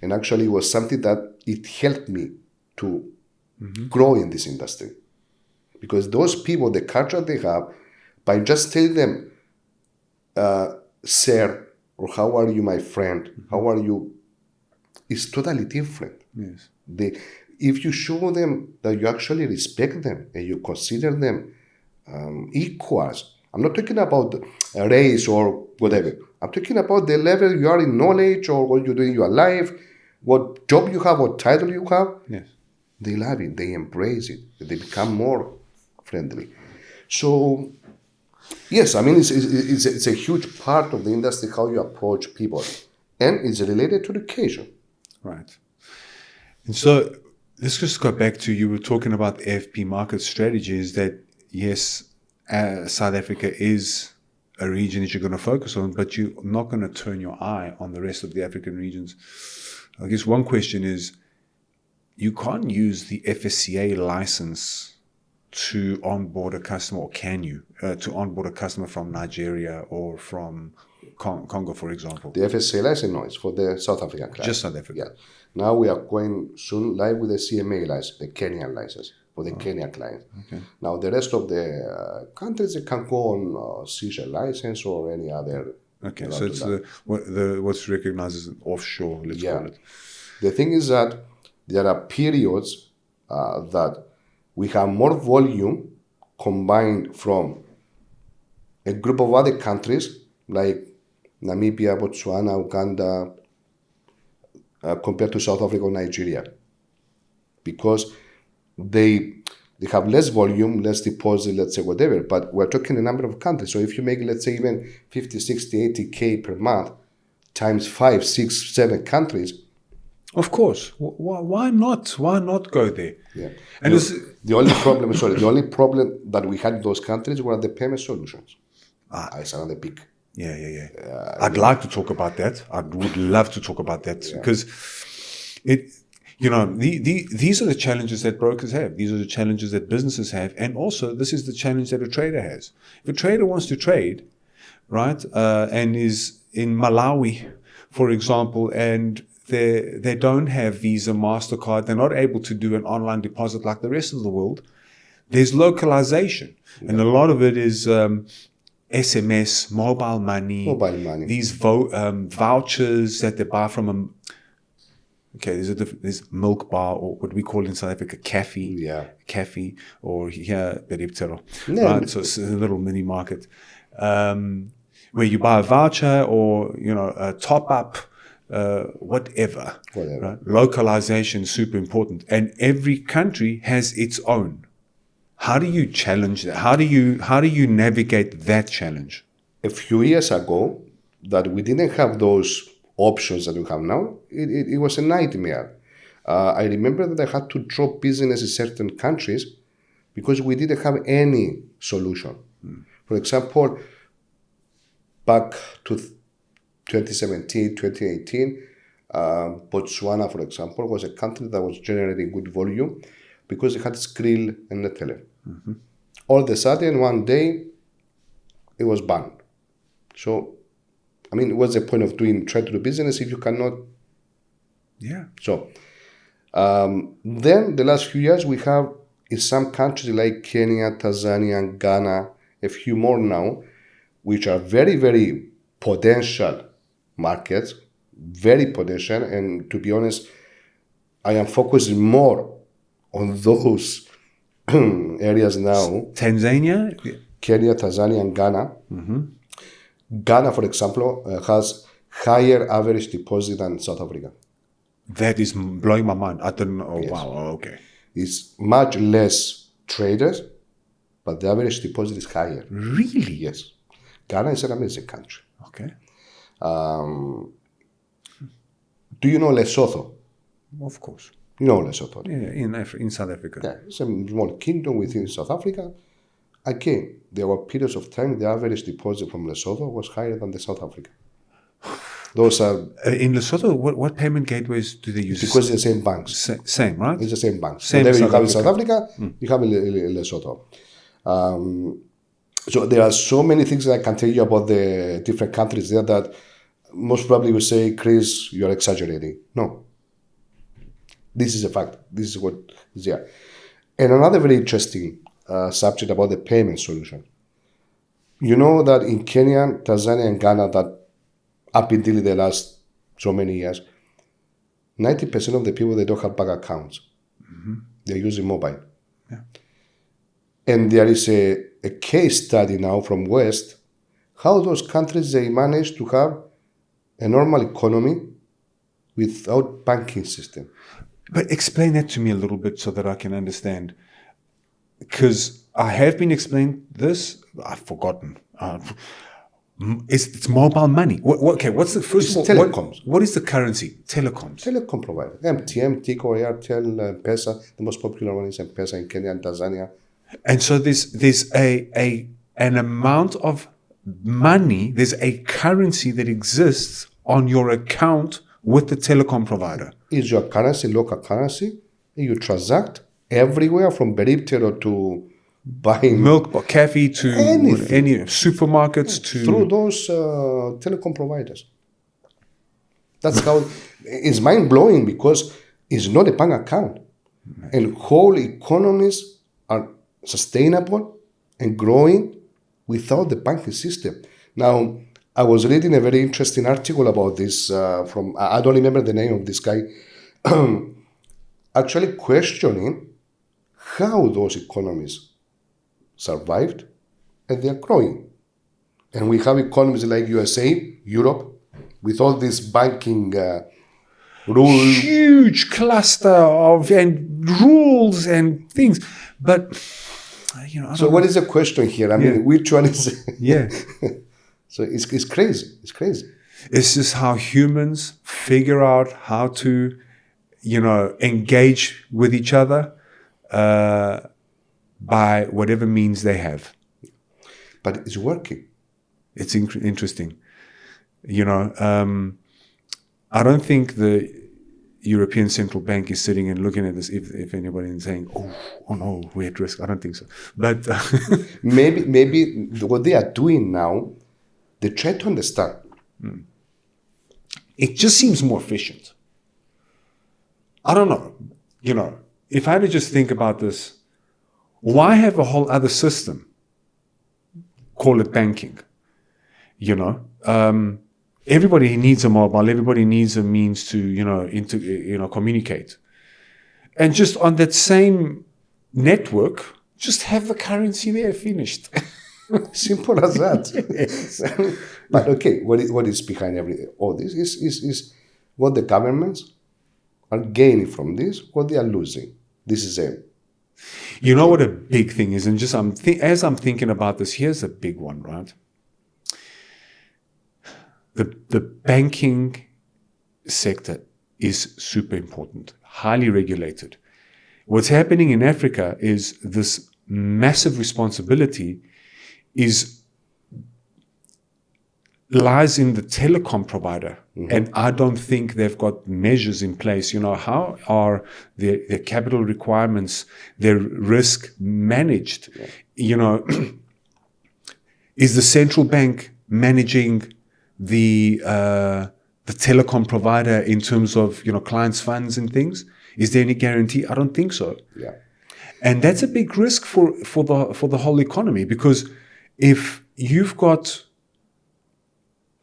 And actually, it was something that it helped me to grow in this industry. Because those people, the culture they have, by just telling them, sir, or how are you, my friend? How are you? It's totally different. Yes. If you show them that you actually respect them and you consider them equals, I'm not talking about race or whatever. I'm talking about the level you are in knowledge or what you do in your life, what job you have, what title you have, Yes. they love it, they embrace it, they become more friendly. So, yes, I mean, it's a huge part of the industry, how you approach people. And it's related to education. Right. And so let's just go back to, you were talking about the AFP market strategies, that yes, South Africa is a region that you're going to focus on, but you're not going to turn your eye on the rest of the African regions. I guess one question is, you can't use the FSCA license to onboard a customer, or can you, to onboard a customer from Nigeria or from Congo, for example? The FSA license, no, it's for the South African client. Just South Africa. Yeah. Now we are going soon live with the CMA license, the Kenyan license, for the Kenyan client. Okay. Now the rest of the countries, they can go on Seychelles license or any other. Okay, so it's what's recognized as an offshore, let's call it. The thing is that there are periods that we have more volume combined from a group of other countries like Namibia, Botswana, Uganda, compared to South Africa or Nigeria, because they have less volume, less deposit, let's say whatever, but we're talking a number of countries. So if you make, let's say, even 50, 60, 80K per month times 5, 6, 7 countries. Of course. Why not? Why not go there? Yeah. And the only problem that we had in those countries were the payment solutions. It's another big. Yeah. I'd like to talk about that. I would love to talk about that because these are the challenges that brokers have. These are the challenges that businesses have. And also, this is the challenge that a trader has. If a trader wants to trade, right, and is in Malawi, for example, and they don't have Visa, MasterCard, they're not able to do an online deposit like the rest of the world, there's localization. And a lot of it is SMS, mobile money. These vouchers that they buy from there's milk bar, or what we call in South Africa cafe, or here Ep.050. Right? So it's a little mini market where you buy a voucher or a top up, whatever. Right? Localization is super important, and every country has its own. How do you challenge that? How do you navigate that challenge? A few years ago, that we didn't have those options that we have now, it was a nightmare. I remember that I had to drop business in certain countries because we didn't have any solution. For example, back to 2017, 2018, Botswana, for example, was a country that was generating good volume because it had Skrill and Netele. All of a sudden, one day, it was banned. So, I mean, what's the point of try to do business if you cannot? Yeah. So, then the last few years, we have in some countries like Kenya, Tanzania, Ghana, a few more now, which are very, very potential markets, very potential. And to be honest, I am focusing more on those areas now. Tanzania? Kenya, Tanzania, and Ghana. Ghana, for example, has higher average deposit than South Africa. That is blowing my mind. I don't know. Oh, yes. Wow. Oh, okay. It's much less traders, but the average deposit is higher. Really? Yes. Ghana is an amazing country. Okay. Do you know Lesotho? Of course. You know Lesotho? Yeah, in South Africa. Yeah, it's a small kingdom within South Africa. Again, there were periods of time the average deposit from Lesotho was higher than the South Africa. Those are in Lesotho. What payment gateways do they use? Because it's the same banks. Same, right? It's the same banks. Same. Whatever you have in South Africa, you have in Lesotho. So there are so many things that I can tell you about the different countries there that most probably will say, Chris, you're exaggerating. No. This is a fact. This is what is there. And another very interesting subject about the payment solution. You know that in Kenya, Tanzania, and Ghana, that up until the last so many years, 90% of the people, they don't have bank accounts. They're using mobile. Yeah. And there is a case study now from West, how those countries, they manage to have a normal economy without banking system. But explain that to me a little bit so that I can understand. Because I have been explained this, I've forgotten. It's mobile money. Okay, what's the first It's of all? telecoms. What is the currency? Telecoms. Telecom provider. MTN, Tigo, Airtel, M-Pesa. The most popular one is M-Pesa in Kenya and Tanzania. And so there's an amount of money, there's a currency that exists on your account with the telecom provider. Is your currency local currency? You transact everywhere from Beriptero to buying Milk, coffee to anything. any supermarkets to through those telecom providers. That's how it's mind blowing because it's not a bank account, and whole economies are sustainable and growing without the banking system. Now, I was reading a very interesting article about this from I don't remember the name of this guy, actually questioning how those economies survived and they are growing. And we have economies like USA, Europe, with all this banking rules. huge cluster of and rules and things. But I So don't what know. is the question here? I mean, which one is... Yeah. So it's crazy. It's crazy. It's just how humans figure out how to, engage with each other by whatever means they have. But it's working. It's interesting. I don't think the European Central Bank is sitting and looking at this, if anybody is saying, oh no, we're at risk. I don't think so. But Maybe what they are doing now, they try to understand. it just seems more efficient. I don't know. If I had to just think about this, why have a whole other system? Call it banking. Everybody needs a mobile. Everybody needs a means to, communicate. And just on that same network, just have the currency there finished. Simple as that. Yes. But okay, what is behind all this is what the governments are gaining from this, what they are losing. This is it. You know what a big thing is, and just as I'm thinking about this, here's a big one, right? The banking sector is super important, highly regulated. What's happening in Africa is this massive responsibility lies in the telecom provider. Mm-hmm. And I don't think they've got measures in place. How are their capital requirements, their risk managed? Yeah. Is the central bank managing the telecom provider in terms of clients' funds and things? Is there any guarantee? I don't think so. Yeah. And that's a big risk for the whole economy, because if you've got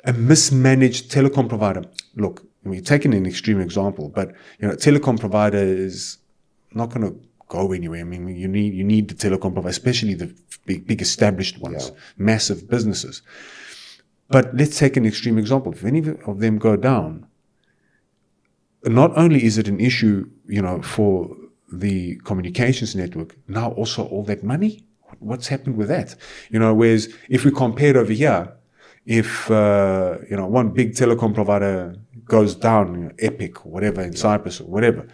a mismanaged telecom provider, look, we're taking an extreme example, but telecom provider is not going to go anywhere. I mean, you need the telecom provider, especially the big established ones, massive businesses. But let's take an extreme example. If any of them go down, not only is it an issue, for the communications network, now also all that money, what's happened with that? Whereas if we compare it over here, if, one big telecom provider goes down, Epic, whatever, in Cyprus or whatever,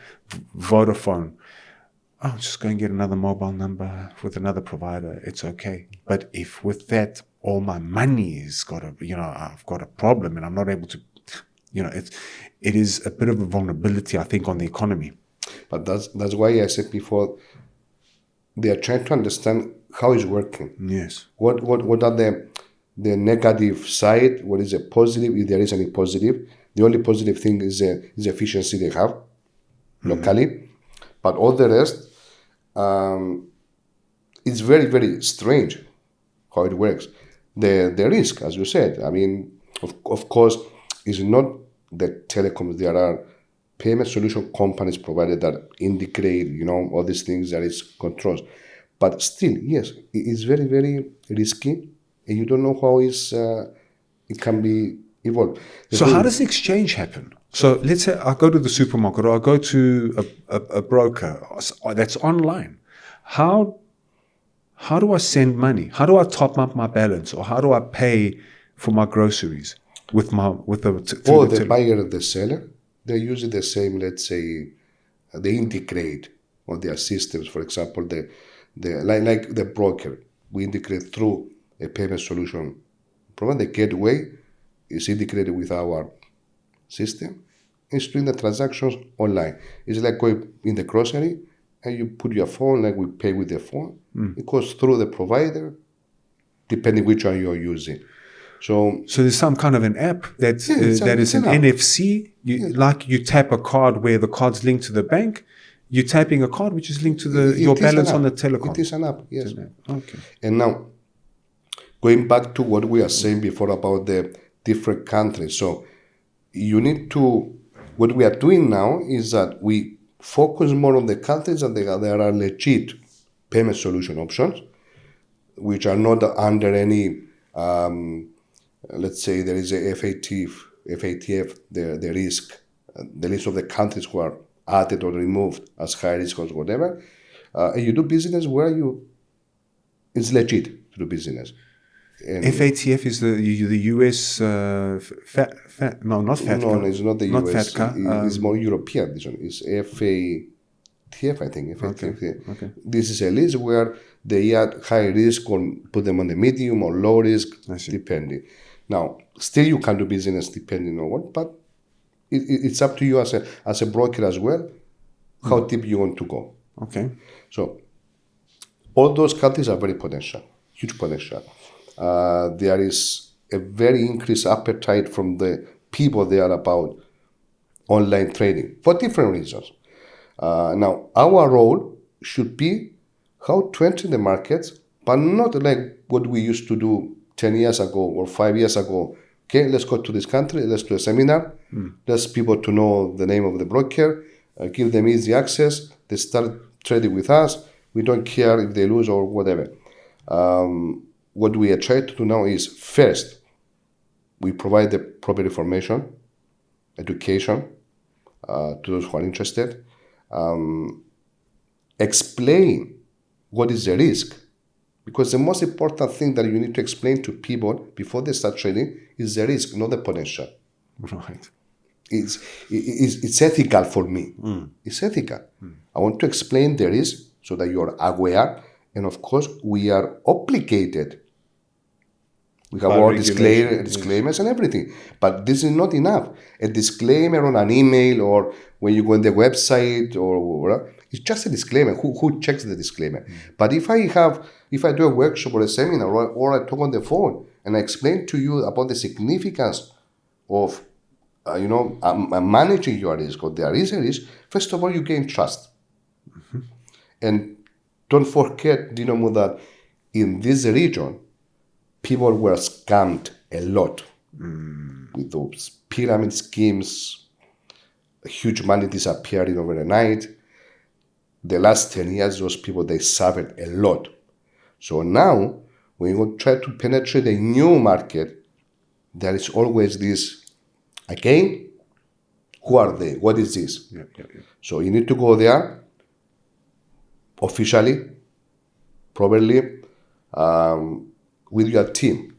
Vodafone, I'll just go and get another mobile number with another provider. It's okay. But if with that, all my money has got I've got a problem and I'm not able to, it is a bit of a vulnerability, I think, on the economy. But that's why I said before, they are trying to understand how it's working. Yes. What are the negative side? What is a positive? If there is any positive, the only positive thing is the efficiency they have locally. But all the rest, it's very, very strange how it works. The risk, as you said, I mean, of course, is not the telecoms. There are payment solution companies provided that integrate, all these things that is controls. But still, yes, it is very, very risky, and you don't know how it can be evolved. So how does the exchange happen? So let's say I go to the supermarket or I go to a broker that's online. How do I send money? How do I top up my balance, or how do I pay for my groceries with The buyer and the seller, they're using the same, let's say, they integrate on their systems. For example, like the broker, we integrate through a payment solution. Probably the gateway is integrated with our system. It's doing the transactions online. It's like going in the grocery and you put your phone, like we pay with the phone. It goes through the provider, depending which one you're using. So there's some kind of an app that is an NFC. You tap a card where the card's linked to the bank. You're tapping a card which is linked to your balance on the telecom. It is an app, yes. Okay. And now, going back to what we are saying before about the different countries. So you need to, what we are doing now is that we focus more on the countries that there are legit payment solution options, which are not under any, let's say there is a FATF, the risk, the list of the countries who are added or removed as high risk or whatever. And you do business where it's legit to do business. And FATF is the US no, not FATCA. No, it's not the not US. FATCA. It's more European. This one is FATF, I think. FATF. Okay. This is a list where they add high risk or put them on the medium or low risk, depending. Now, still you can do business depending on what, but it's up to you as a broker as well, how deep you want to go. Okay. So all those countries are very potential, huge potential. There is a very increased appetite from the people there about online trading for different reasons. Now, our role should be how to enter the markets, but not like what we used to do 10 years ago or 5 years ago. Okay, let's go to this country, let's do a seminar, let's people to know the name of the broker, give them easy access, they start trading with us, we don't care if they lose or whatever. What we are trying to do now is, first, we provide the proper information, education to those who are interested, explain what is the risk. Because the most important thing that you need to explain to people before they start trading is the risk, not the potential. Right. It's ethical for me. It's ethical. I want to explain the risk so that you are aware. And of course, we are obligated. We have our disclaimers and everything. But this is not enough. A disclaimer on an email or when you go on the website or it's just a disclaimer. Who checks the disclaimer? But if I do a workshop or a seminar or I talk on the phone and I explain to you about the significance of managing your risk, or there is a risk, first of all, you gain trust. And don't forget, Dinamo, that in this region, people were scammed a lot with those pyramid schemes, huge money disappearing overnight. The last 10 years, those people, they suffered a lot. So now, when you try to penetrate a new market, there is always this, again, who are they? What is this? Yeah. So you need to go there officially, properly, with your team.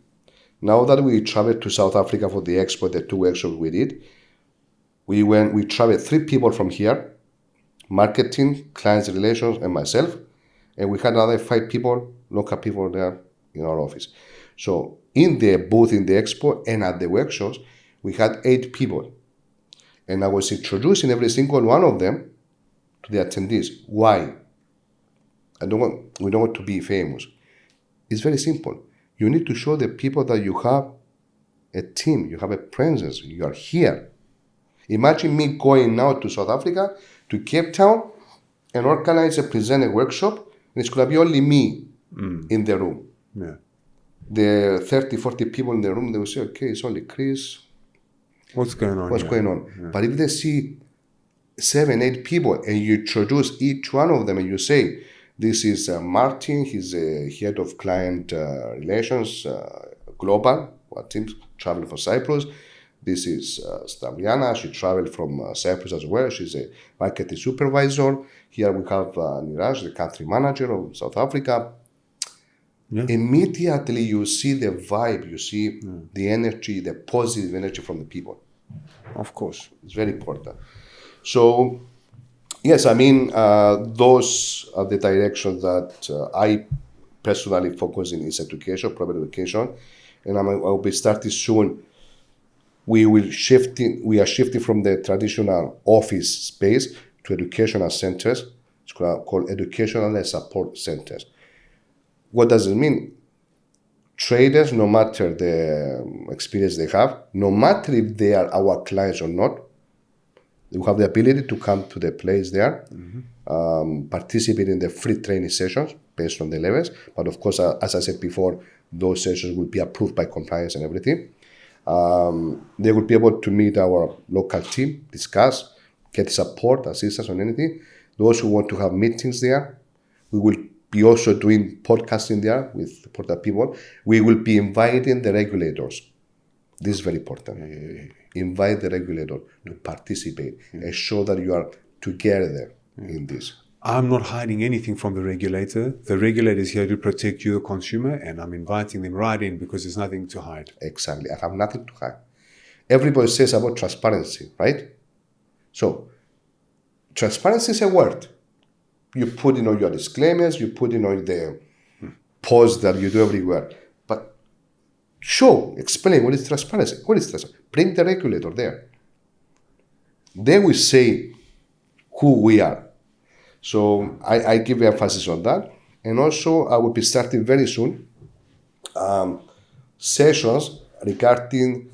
Now that we traveled to South Africa for the expo, the 2 workshops we did, we traveled 3 people from here, marketing, clients relations, and myself, and we had another 5 people, local people there in our office. So in the booth in the expo and at the workshops, we had 8 people. And I was introducing every single one of them to the attendees. Why? We don't want to be famous. It's very simple. You need to show the people that you have a team, you have a presence, you are here. Imagine me going now to South Africa, to Cape Town, and organize a presenter workshop, and it's going to be only me in the room. Yeah. The 30, 40 people in the room, they will say, okay, it's only Chris. What's going on? Yeah. But if they see 7, 8 people and you introduce each one of them and you say, this is Martin, he's a head of client relations, global, our team traveling for Cyprus. This is Stavriana. She traveled from Cyprus as well. She's a marketing supervisor. Here we have Niraj, the country manager of South Africa. Yeah. Immediately you see the vibe, you see the energy, the positive energy from the people. Of course. It's very important. So, yes, I mean, those are the directions that I personally focus in is education, private education. And I'll be starting soon. We are shifting from the traditional office space to educational centers. It's called educational and support centers. What does it mean? Traders, no matter the experience they have, no matter if they are our clients or not, they have the ability to come to the place there, participate in the free training sessions based on the levels. But of course, as I said before, those sessions will be approved by compliance and everything. They will be able to meet our local team, discuss, get support, assistance on anything. Those who want to have meetings there, we will be also doing podcasting there with important people. We will be inviting the regulators. This is very important. Invite the regulator to participate and show that you are together in this. I'm not hiding anything from the regulator. The regulator is here to protect you, the consumer, and I'm inviting them right in because there's nothing to hide. Exactly. I have nothing to hide. Everybody says about transparency, right? So, transparency is a word. You put in all your disclaimers, you put in all the posts that you do everywhere. But explain what is transparency. What is transparency? Bring the regulator there. They will say who we are. So I give emphasis on that. And also I will be starting very soon sessions regarding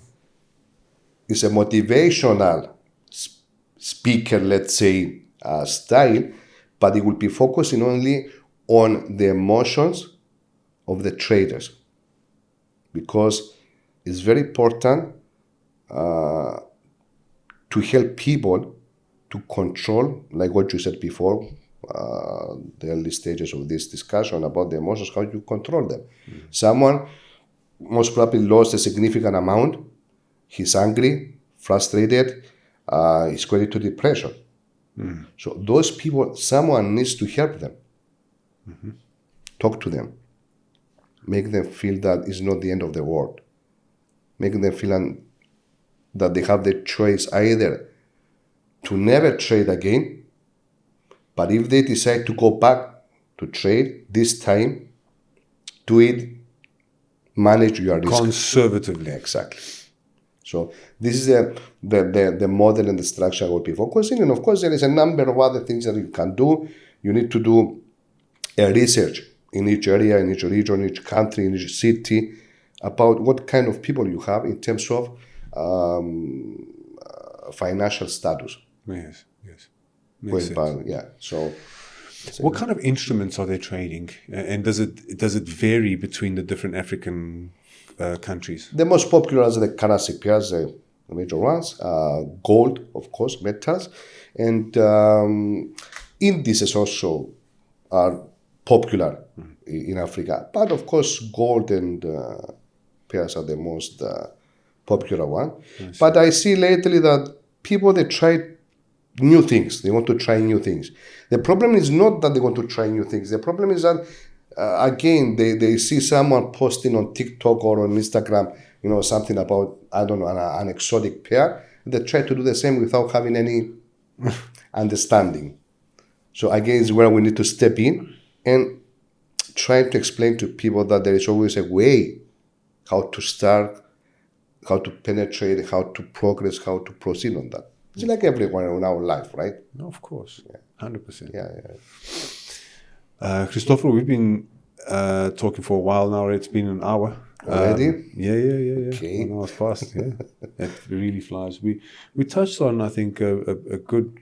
is a motivational speaker, let's say, style, but it will be focusing only on the emotions of the traders. Because it's very important to help people to control, like what you said before, the early stages of this discussion about the emotions, how you control them. Someone most probably lost a significant amount. He's angry, frustrated, he's going into depression. So those people, someone needs to help them. Talk to them. Make them feel that it's not the end of the world. Make them feel that they have the choice either to never trade again, but if they decide to go back to trade, this time, do it, manage your risk. Conservatively. Exactly. So this is the model and the structure I will be focusing. And of course, there is a number of other things that you can do. You need to do a research in each area, in each region, each country, in each city, about what kind of people you have in terms of financial status. Yes. So what kind of instruments are they trading? And does it vary between the different African countries? The most popular are the currency pairs, the major ones, gold, of course, metals, and indices also are popular in Africa. But of course, gold and pairs are the most popular one. But I see lately that people, they try new things. They want to try new things. The problem is not that they want to try new things. The problem is that, again, they see someone posting on TikTok or on Instagram, something about, I don't know, an exotic pair. They try to do the same without having any understanding. So again, it's where we need to step in and try to explain to people that there is always a way how to start, how to penetrate, how to progress, how to proceed on that. It's like everyone in our life, right? No, of course. 100%. Yeah. Christopher, we've been talking for a while now. It's been an hour. Already? Yeah. Okay. 1 hour's past, yeah. It really flies. We touched on, I think, a good,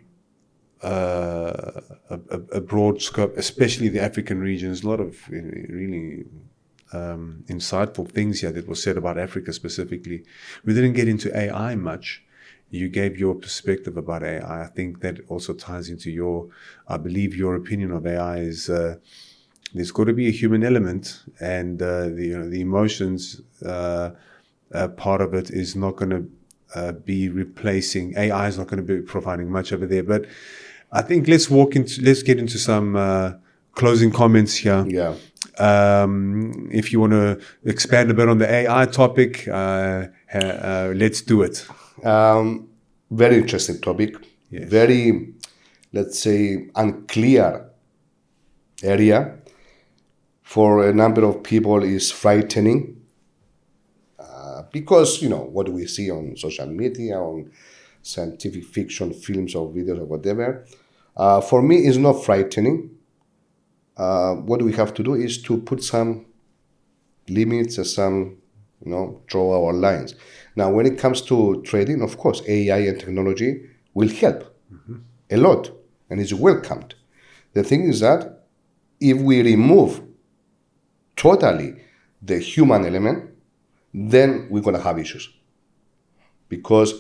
a broad scope, especially the African regions. A lot of really insightful things here that was said about Africa specifically. We didn't get into AI much. You gave your perspective about AI. I think that also ties into I believe your opinion of AI is there's got to be a human element, and the emotions part of it is not going to be replacing. AI is not going to be providing much over there. But I think let's get into some closing comments here. Yeah. If you want to expand a bit on the AI topic, let's do it. Very interesting topic. Yes. Very, let's say, unclear area. For a number of people is frightening because, what we see on social media, on scientific fiction, films or videos or whatever. For me, it's not frightening. What we have to do is to put some limits and some, draw our lines. Now, when it comes to trading, of course, AI and technology will help a lot and is welcomed. The thing is that if we remove totally the human element, then we're going to have issues. Because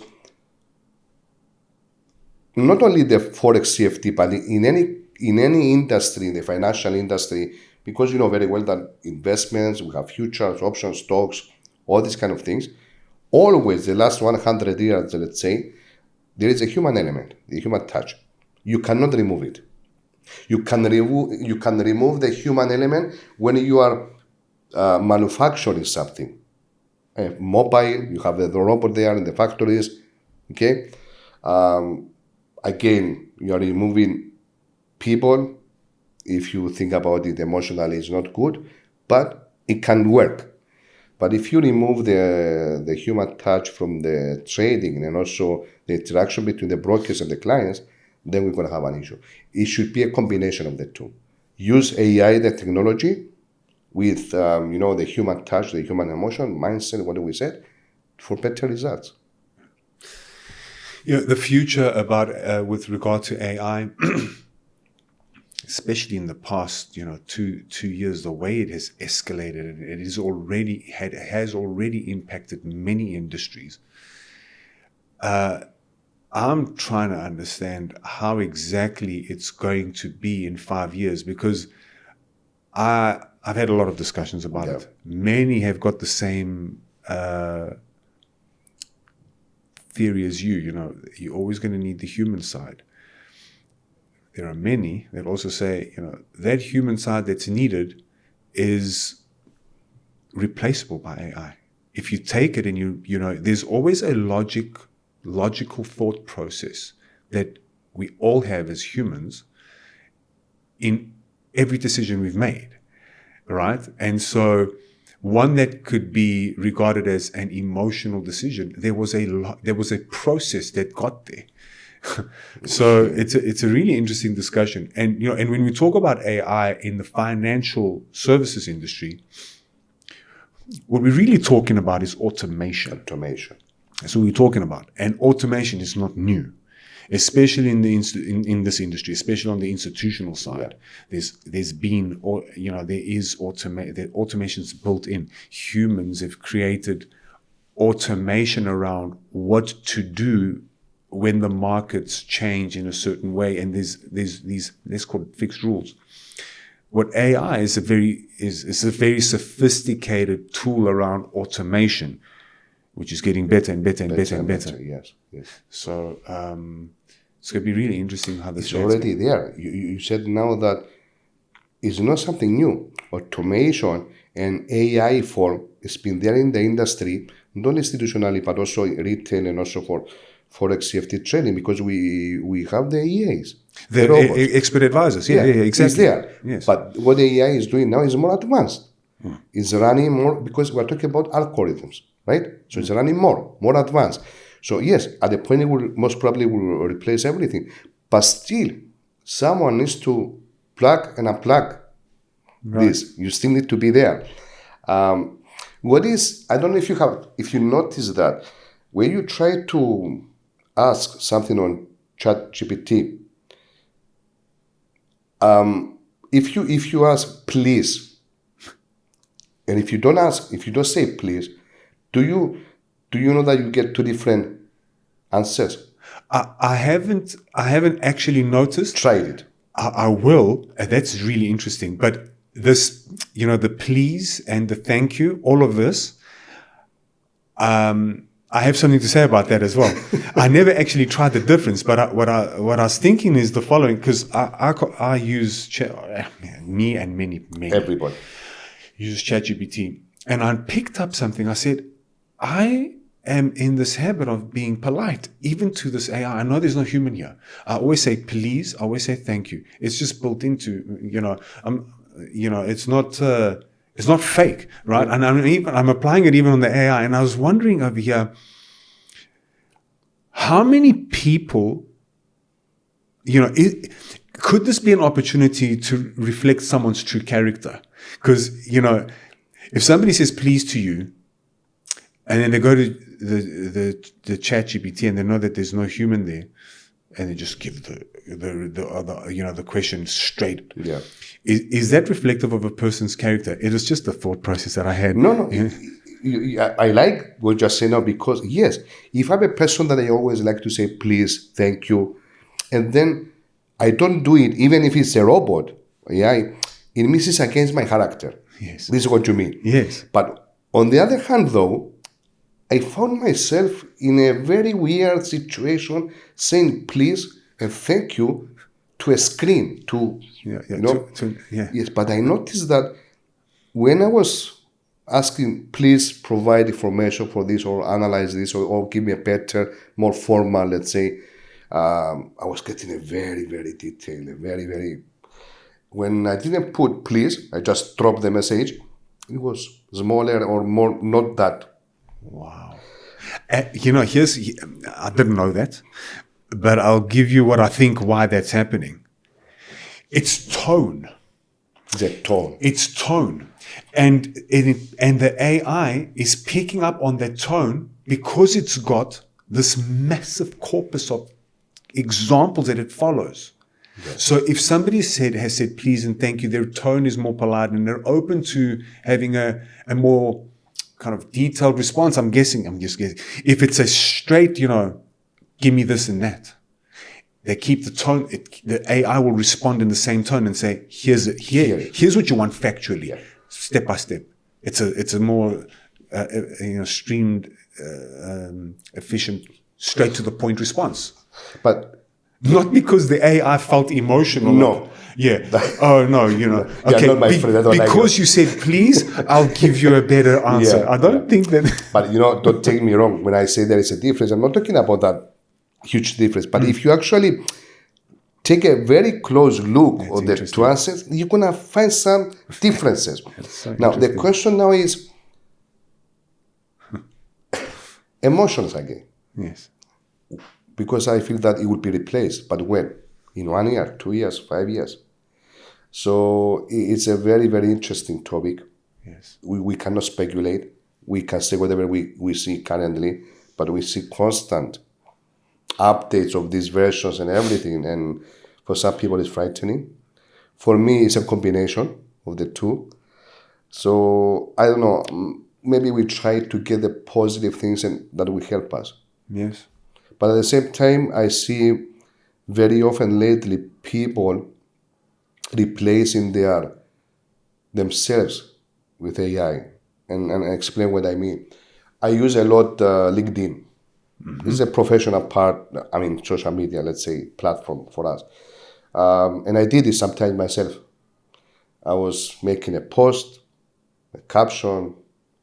not only the Forex CFD, but in any industry, in the financial industry, because you know very well that investments, we have futures, options, stocks, all these kind of things, always the last 100 years, let's say, there is a human element, the human touch. You cannot remove it. You can remove the human element when you are manufacturing something. Mobile, you have the robot there in the factories. Okay. Again, you are removing people. If you think about it emotionally, it's not good, but it can work. But if you remove the human touch from the trading and also the interaction between the brokers and the clients, then we're going to have an issue. It should be a combination of the two. Use AI, the technology, with the human touch, the human emotion, mindset, what we said, for better results. The future about with regard to AI, especially in the past, 2 years, the way it has escalated, it has already impacted many industries. I'm trying to understand how exactly it's going to be in 5 years, because I've had a lot of discussions about it. Many have got the same theory as you. You're always going to need the human side. There are many that also say, that human side that's needed is replaceable by AI. If you take it and there's always a logical thought process that we all have as humans in every decision we've made, right? And so one that could be regarded as an emotional decision, there was a process that got there. So it's a really interesting discussion. And and when we talk about AI in the financial services industry, what we're really talking about is automation. That's what we're talking about. And automation is not new, especially in this industry, especially on the institutional side. Yeah. There's been, the automation's built in. Humans have created automation around what to do when the markets change in a certain way, and there's these, let's call it, fixed rules. What AI is a very sophisticated tool around automation, which is getting better and better and better and better. Yes. So it's going to be really interesting how this. It's already there. You said now that it's not something new. Automation and AI form has been there in the industry, not institutionally, but also retail and also for Forex CFD trading, because we have the EAs. The expert advisors. Yeah, exactly. It's there. Yes. But what the AI is doing now is more advanced. It's running more, because we're talking about algorithms, right? So it's running more advanced. So yes, at the point it will most probably will replace everything. But still, someone needs to plug and unplug this. You still need to be there. I don't know if you notice that when you try to ask something on ChatGPT, if you ask please, and if you don't say please, do you know that you get two different answers? I haven't actually noticed. Tried it. I will. That's really interesting. But this, the please and the thank you, all of this, I have something to say about that as well. I never actually tried the difference, but what I was thinking is the following, because I use me and many Everybody use ChatGPT, and I picked up something. I said, I am in this habit of being polite, even to this AI. I know there's no human here. I always say please. I always say thank you. It's just built into, it's not fake, right? And I'm applying it even on the AI. And I was wondering over here, how many people, could this be an opportunity to reflect someone's true character? Because, if somebody says please to you, and then they go to the ChatGPT and they know that there's no human there, and they just give the question straight. Yeah. Is that reflective of a person's character? It was just the thought process that I had. No. I like what you're saying now, because yes, if I'm a person that I always like to say please, thank you, and then I don't do it, even if it's a robot, it means it's against my character. Yes. This is what you mean. Yes. But on the other hand, though, I found myself in a very weird situation saying please and thank you to a screen, Yes, but I noticed that when I was asking, please provide information for this or analyze this or give me a better, more formal, let's say, I was getting a very, very detailed, when I didn't put please, I just dropped the message. It was smaller or more, not that. Wow. I didn't know that, but I'll give you what I think why that's happening. It's tone. It's tone. And the AI is picking up on that tone because it's got this massive corpus of examples that it follows. Yes. So if somebody has said please and thank you, their tone is more polite and they're open to having a more kind of detailed response. I'm just guessing. If it's a straight, give me this and that, they keep the tone. The AI will respond in the same tone and say, here's what you want factually, step by step. It's a more streamed, efficient, straight to the point response. But not because the AI felt emotional. No. Yeah. Oh no. Okay. Not my friend. Because you said please, I'll give you a better answer. I don't think that. But don't take me wrong. When I say there is a difference, I'm not talking about that huge difference. But if you actually take a very close look at the two answers, you're gonna find some differences. Now the question now is emotions again. Yes. Because I feel that it will be replaced. But when? In 1 year, 2 years, 5 years. So it's a very, very interesting topic. Yes. We cannot speculate. We can say whatever we see currently, but we see constant updates of these versions and everything. And for some people, it's frightening. For me, it's a combination of the two. So I don't know. Maybe we try to get the positive things and that will help us. Yes. But at the same time, I see very often lately people replacing themselves with AI. And I explain what I mean. I use a lot LinkedIn. Mm-hmm. This is a professional social media, let's say, platform for us. And I did this sometimes myself. I was making a post, a caption,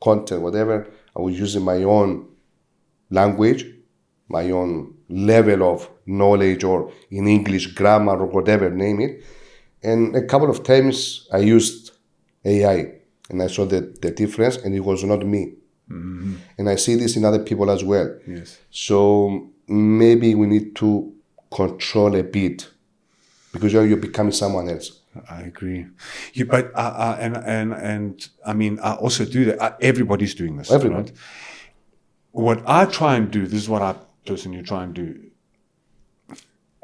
content, whatever. I was using my own language, my own level of knowledge, or in English grammar or whatever, name it. And a couple of times I used AI and I saw the difference, and it was not me. Mm-hmm. And I see this in other people as well. Yes. So maybe we need to control a bit, because you're becoming someone else. I agree. But I also do that. Everybody's doing this. Everyone. Right? What I try and do, this is what I personally try and do.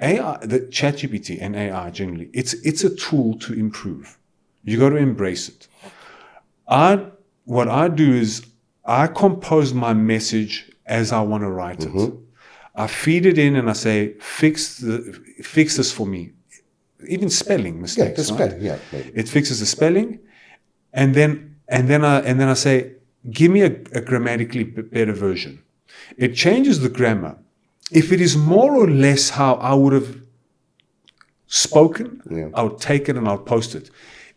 AI, the ChatGPT and AI generally, it's a tool to improve. You got to embrace it. What I do is I compose my message as I want to write it. Mm-hmm. I feed it in and I say, fix this for me. Even spelling mistakes. Yeah, the spelling. Yeah, maybe. It fixes the spelling, and then I say, give me a grammatically better version. It changes the grammar. If it is more or less how I would have spoken, I would take it and I'll post it.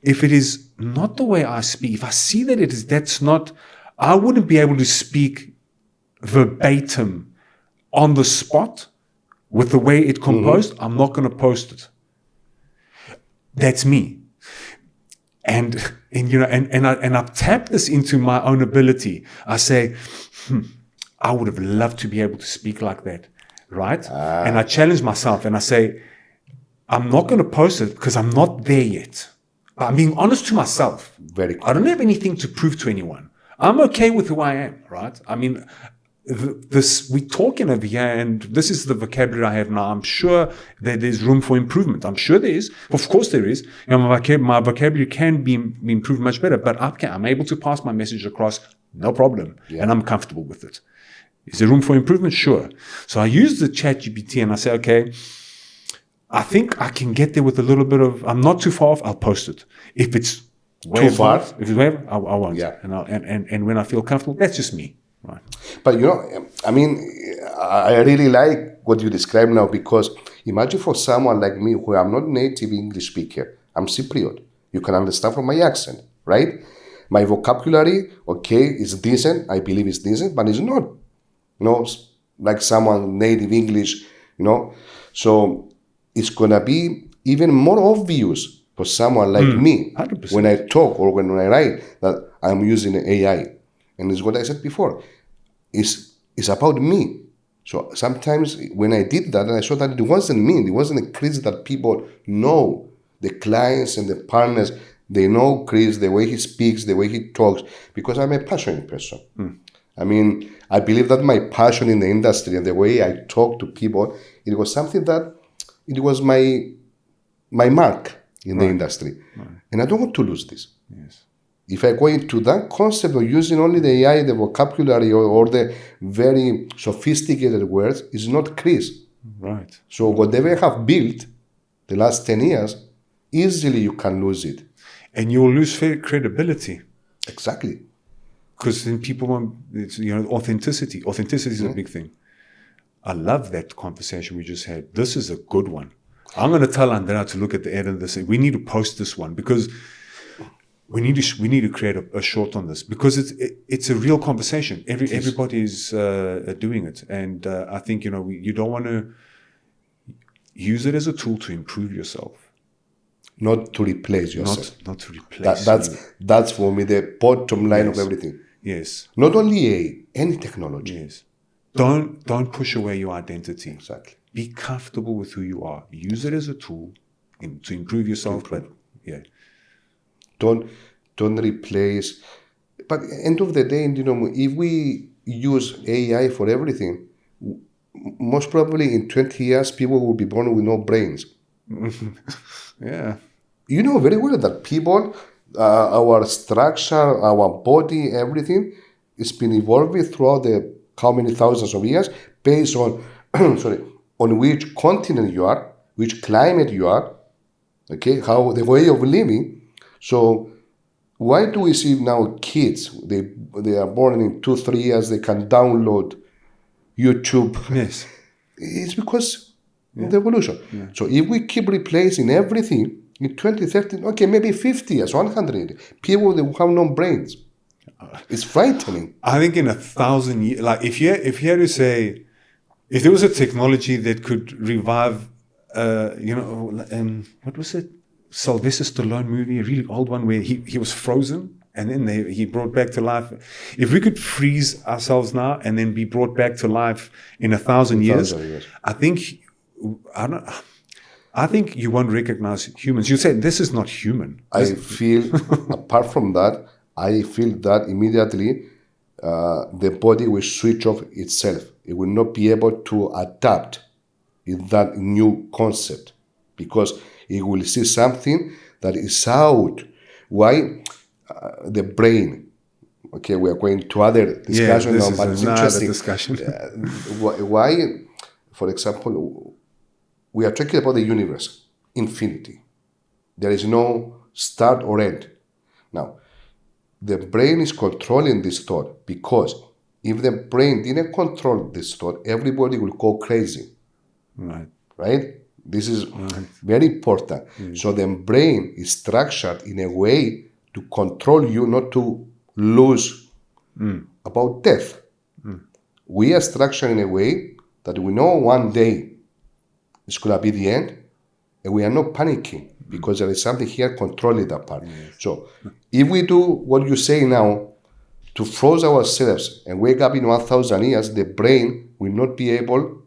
If it is not the way I speak, if I see that that's not, I wouldn't be able to speak verbatim on the spot with the way it composed, I'm not going to post it. That's me. And I've tapped this into my own ability. I say, I would have loved to be able to speak like that, right? And I challenge myself and I say, I'm not going to post it because I'm not there yet. I'm being honest to myself. Very cool. I don't have anything to prove to anyone. I'm okay with who I am, right? I mean, we're talking over here, and this is the vocabulary I have now. I'm sure that there's room for improvement. I'm sure there is. Of course there is. My vocabulary can be improved much better, but I'm able to pass my message across, no problem, and I'm comfortable with it. Is there room for improvement? Sure. So I use the ChatGPT and I say, okay, I think I can get there with a little bit of, I'm not too far off, I'll post it. If it's too far, if it's way, I won't. Yeah. And when I feel comfortable, that's just me. Right. But I mean, I really like what you describe now, because imagine for someone like me who I'm not native English speaker, I'm Cypriot. You can understand from my accent, right? My vocabulary, okay, is decent. I believe it's decent, but it's not, like someone native English, So it's gonna be even more obvious for someone like me 100%. when I talk or when I write that I'm using AI. And it's what I said before. It's about me. So sometimes when I did that, and I saw that it wasn't me, it wasn't Chris that people know. The clients and the partners, they know Chris, the way he speaks, the way he talks, because I'm a passionate person. I mean, I believe that my passion in the industry and the way I talk to people, it was something that, it was my mark in the industry. Right. And I don't want to lose this. Yes. If I go into that concept of using only the AI, the vocabulary, or the very sophisticated words, is not Chris. Right. So whatever I have built the last 10 years, easily you can lose it. And you'll lose credibility. Exactly. Because then people want, authenticity. Authenticity is a big thing. I love that conversation we just had. This is a good one. I'm going to tell Andrea to look at the end of this. We need to post this one, because we need to create a short on this, because it's a real conversation. Everybody's doing it, and I think you don't want to use it as a tool to improve yourself, not to replace yourself. Not to replace. That's for me the bottom line of everything. Yes. Not only AI, any technology. Yes. Don't push away your identity. Exactly. Be comfortable with who you are. Use it as a tool to improve yourself. But yeah. Don't replace. But end of the day, if we use AI for everything, most probably in 20 years, people will be born with no brains. Yeah. You know very well that people, our structure, our body, everything, it's been evolving throughout the how many thousands of years based on, on which continent you are, which climate you are, okay, how the way of living. So why do we see now kids, they are born in 2-3 years, they can download YouTube? Yes. It's because of the evolution. Yeah. So if we keep replacing everything in 2030, okay, maybe 50 years, 100, people will have no brains. It's frightening. I think in 1,000 years, like if you had to say, if there was a technology that could revive, what was it? Sylvester Stallone movie, a really old one where he was frozen and then he brought back to life. If we could freeze ourselves now and then be brought back to life in 1,000 years, I think you won't recognize humans. You say this is not human. I feel, apart from that, I feel that immediately the body will switch off itself. It will not be able to adapt in that new concept, because it will see something that is out. Why? The brain. Okay, we are going to other discussion now, but it's interesting. Discussion. Why, for example, we are talking about the universe, infinity. There is no start or end. Now, the brain is controlling this thought because If the brain didn't control this thought, everybody will go crazy. Right? This is very important. So the brain is structured in a way to control you, not to lose about death. We are structured in a way that we know one day it's going to be the end, and we are not panicking because there is something here controlling that part. So if we do what you say now, to froze ourselves and wake up in 1,000 years, the brain will not be able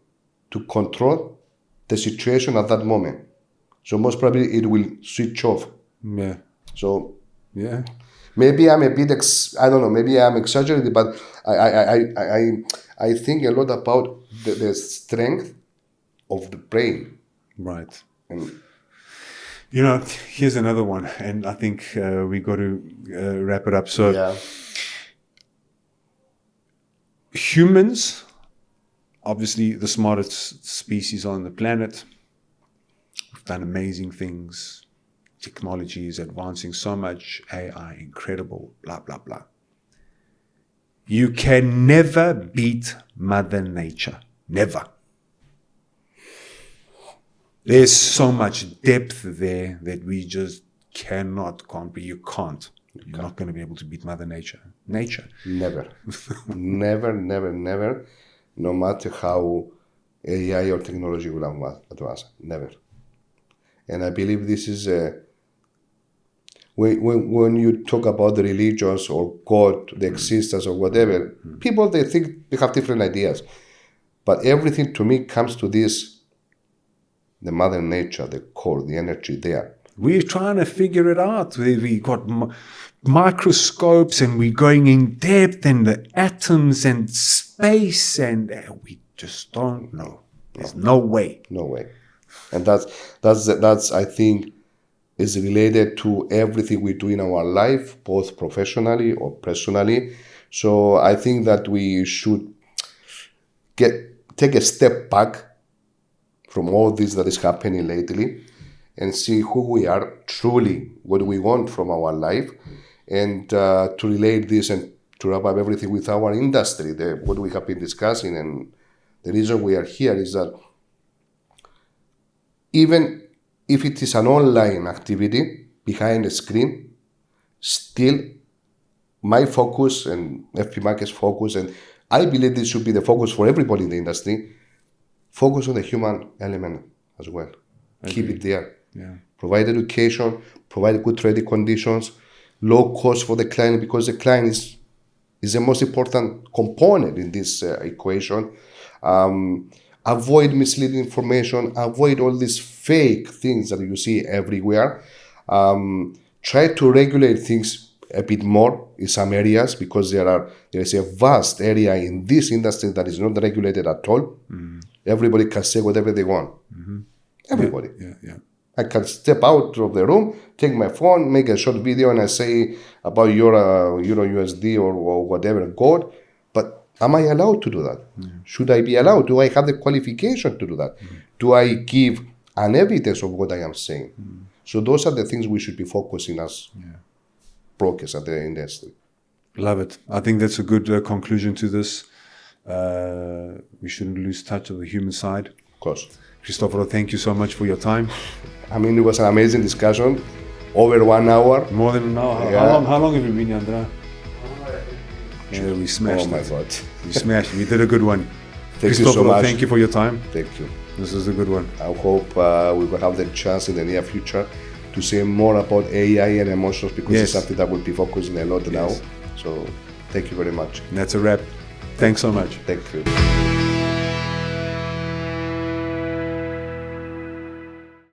to control the situation at that moment. So most probably it will switch off. Yeah. So yeah, maybe I'm a bit, I don't know, maybe I'm exaggerating, but I think a lot about the strength of the brain. Right. And here's another one, and I think we got to wrap it up. So humans, obviously the smartest species on the planet. We've done amazing things. Technology is advancing so much. AI, incredible, blah, blah, blah. You can never beat Mother Nature. Never. There's so much depth there that we just cannot comprehend. You can't. You're not going to be able to beat Mother Nature. Never. Never. No matter how AI or technology will advance. Never. And I believe this is when you talk about the religions or God, the existence or whatever, people, they think they have different ideas. But everything to me comes to this, the Mother Nature, the core, the energy there. We're trying to figure it out. We got microscopes and we're going in depth and the atoms and space and we just don't know. There's no way. No way. And that's I think is related to everything we do in our life, both professionally or personally. So I think that we should take a step back from all this that is happening lately and see who we are truly, what we want from our life, and to relate this and to wrap up everything with our industry, what we have been discussing. And the reason we are here is that even if it is an online activity behind a screen, still my focus and FP Market's focus, and I believe this should be the focus for everybody in the industry, focus on the human element as well. Keep it there. Yeah. Provide education, provide good trading conditions, low cost for the client, because the client is the most important component in this equation. Avoid misleading information, avoid all these fake things that you see everywhere. Try to regulate things a bit more in some areas, because there is a vast area in this industry that is not regulated at all. Everybody can say whatever they want. Everybody. Yeah. I can step out of the room, take my phone, make a short video, and I say about your USD or whatever gold. But am I allowed to do that? Should I be allowed? Do I have the qualification to do that? Do I give an evidence of what I am saying? So those are the things we should be focusing as brokers at the industry. Love it. I think that's a good conclusion to this. We shouldn't lose touch of the human side. Of course. Christoforos, thank you so much for your time. I mean, it was an amazing discussion. Over 1 hour. More than an hour. Yeah. How long have you been here, Andrea? Yeah, we smashed it. Oh my God. We smashed it. We did a good one. Thank you so much. Thank you for your time. Thank you. This is a good one. I hope we will have the chance in the near future to say more about AI and emotions, because it's something that we'll be focusing a lot now. So thank you very much. And that's a wrap. Thanks so much. Thank you.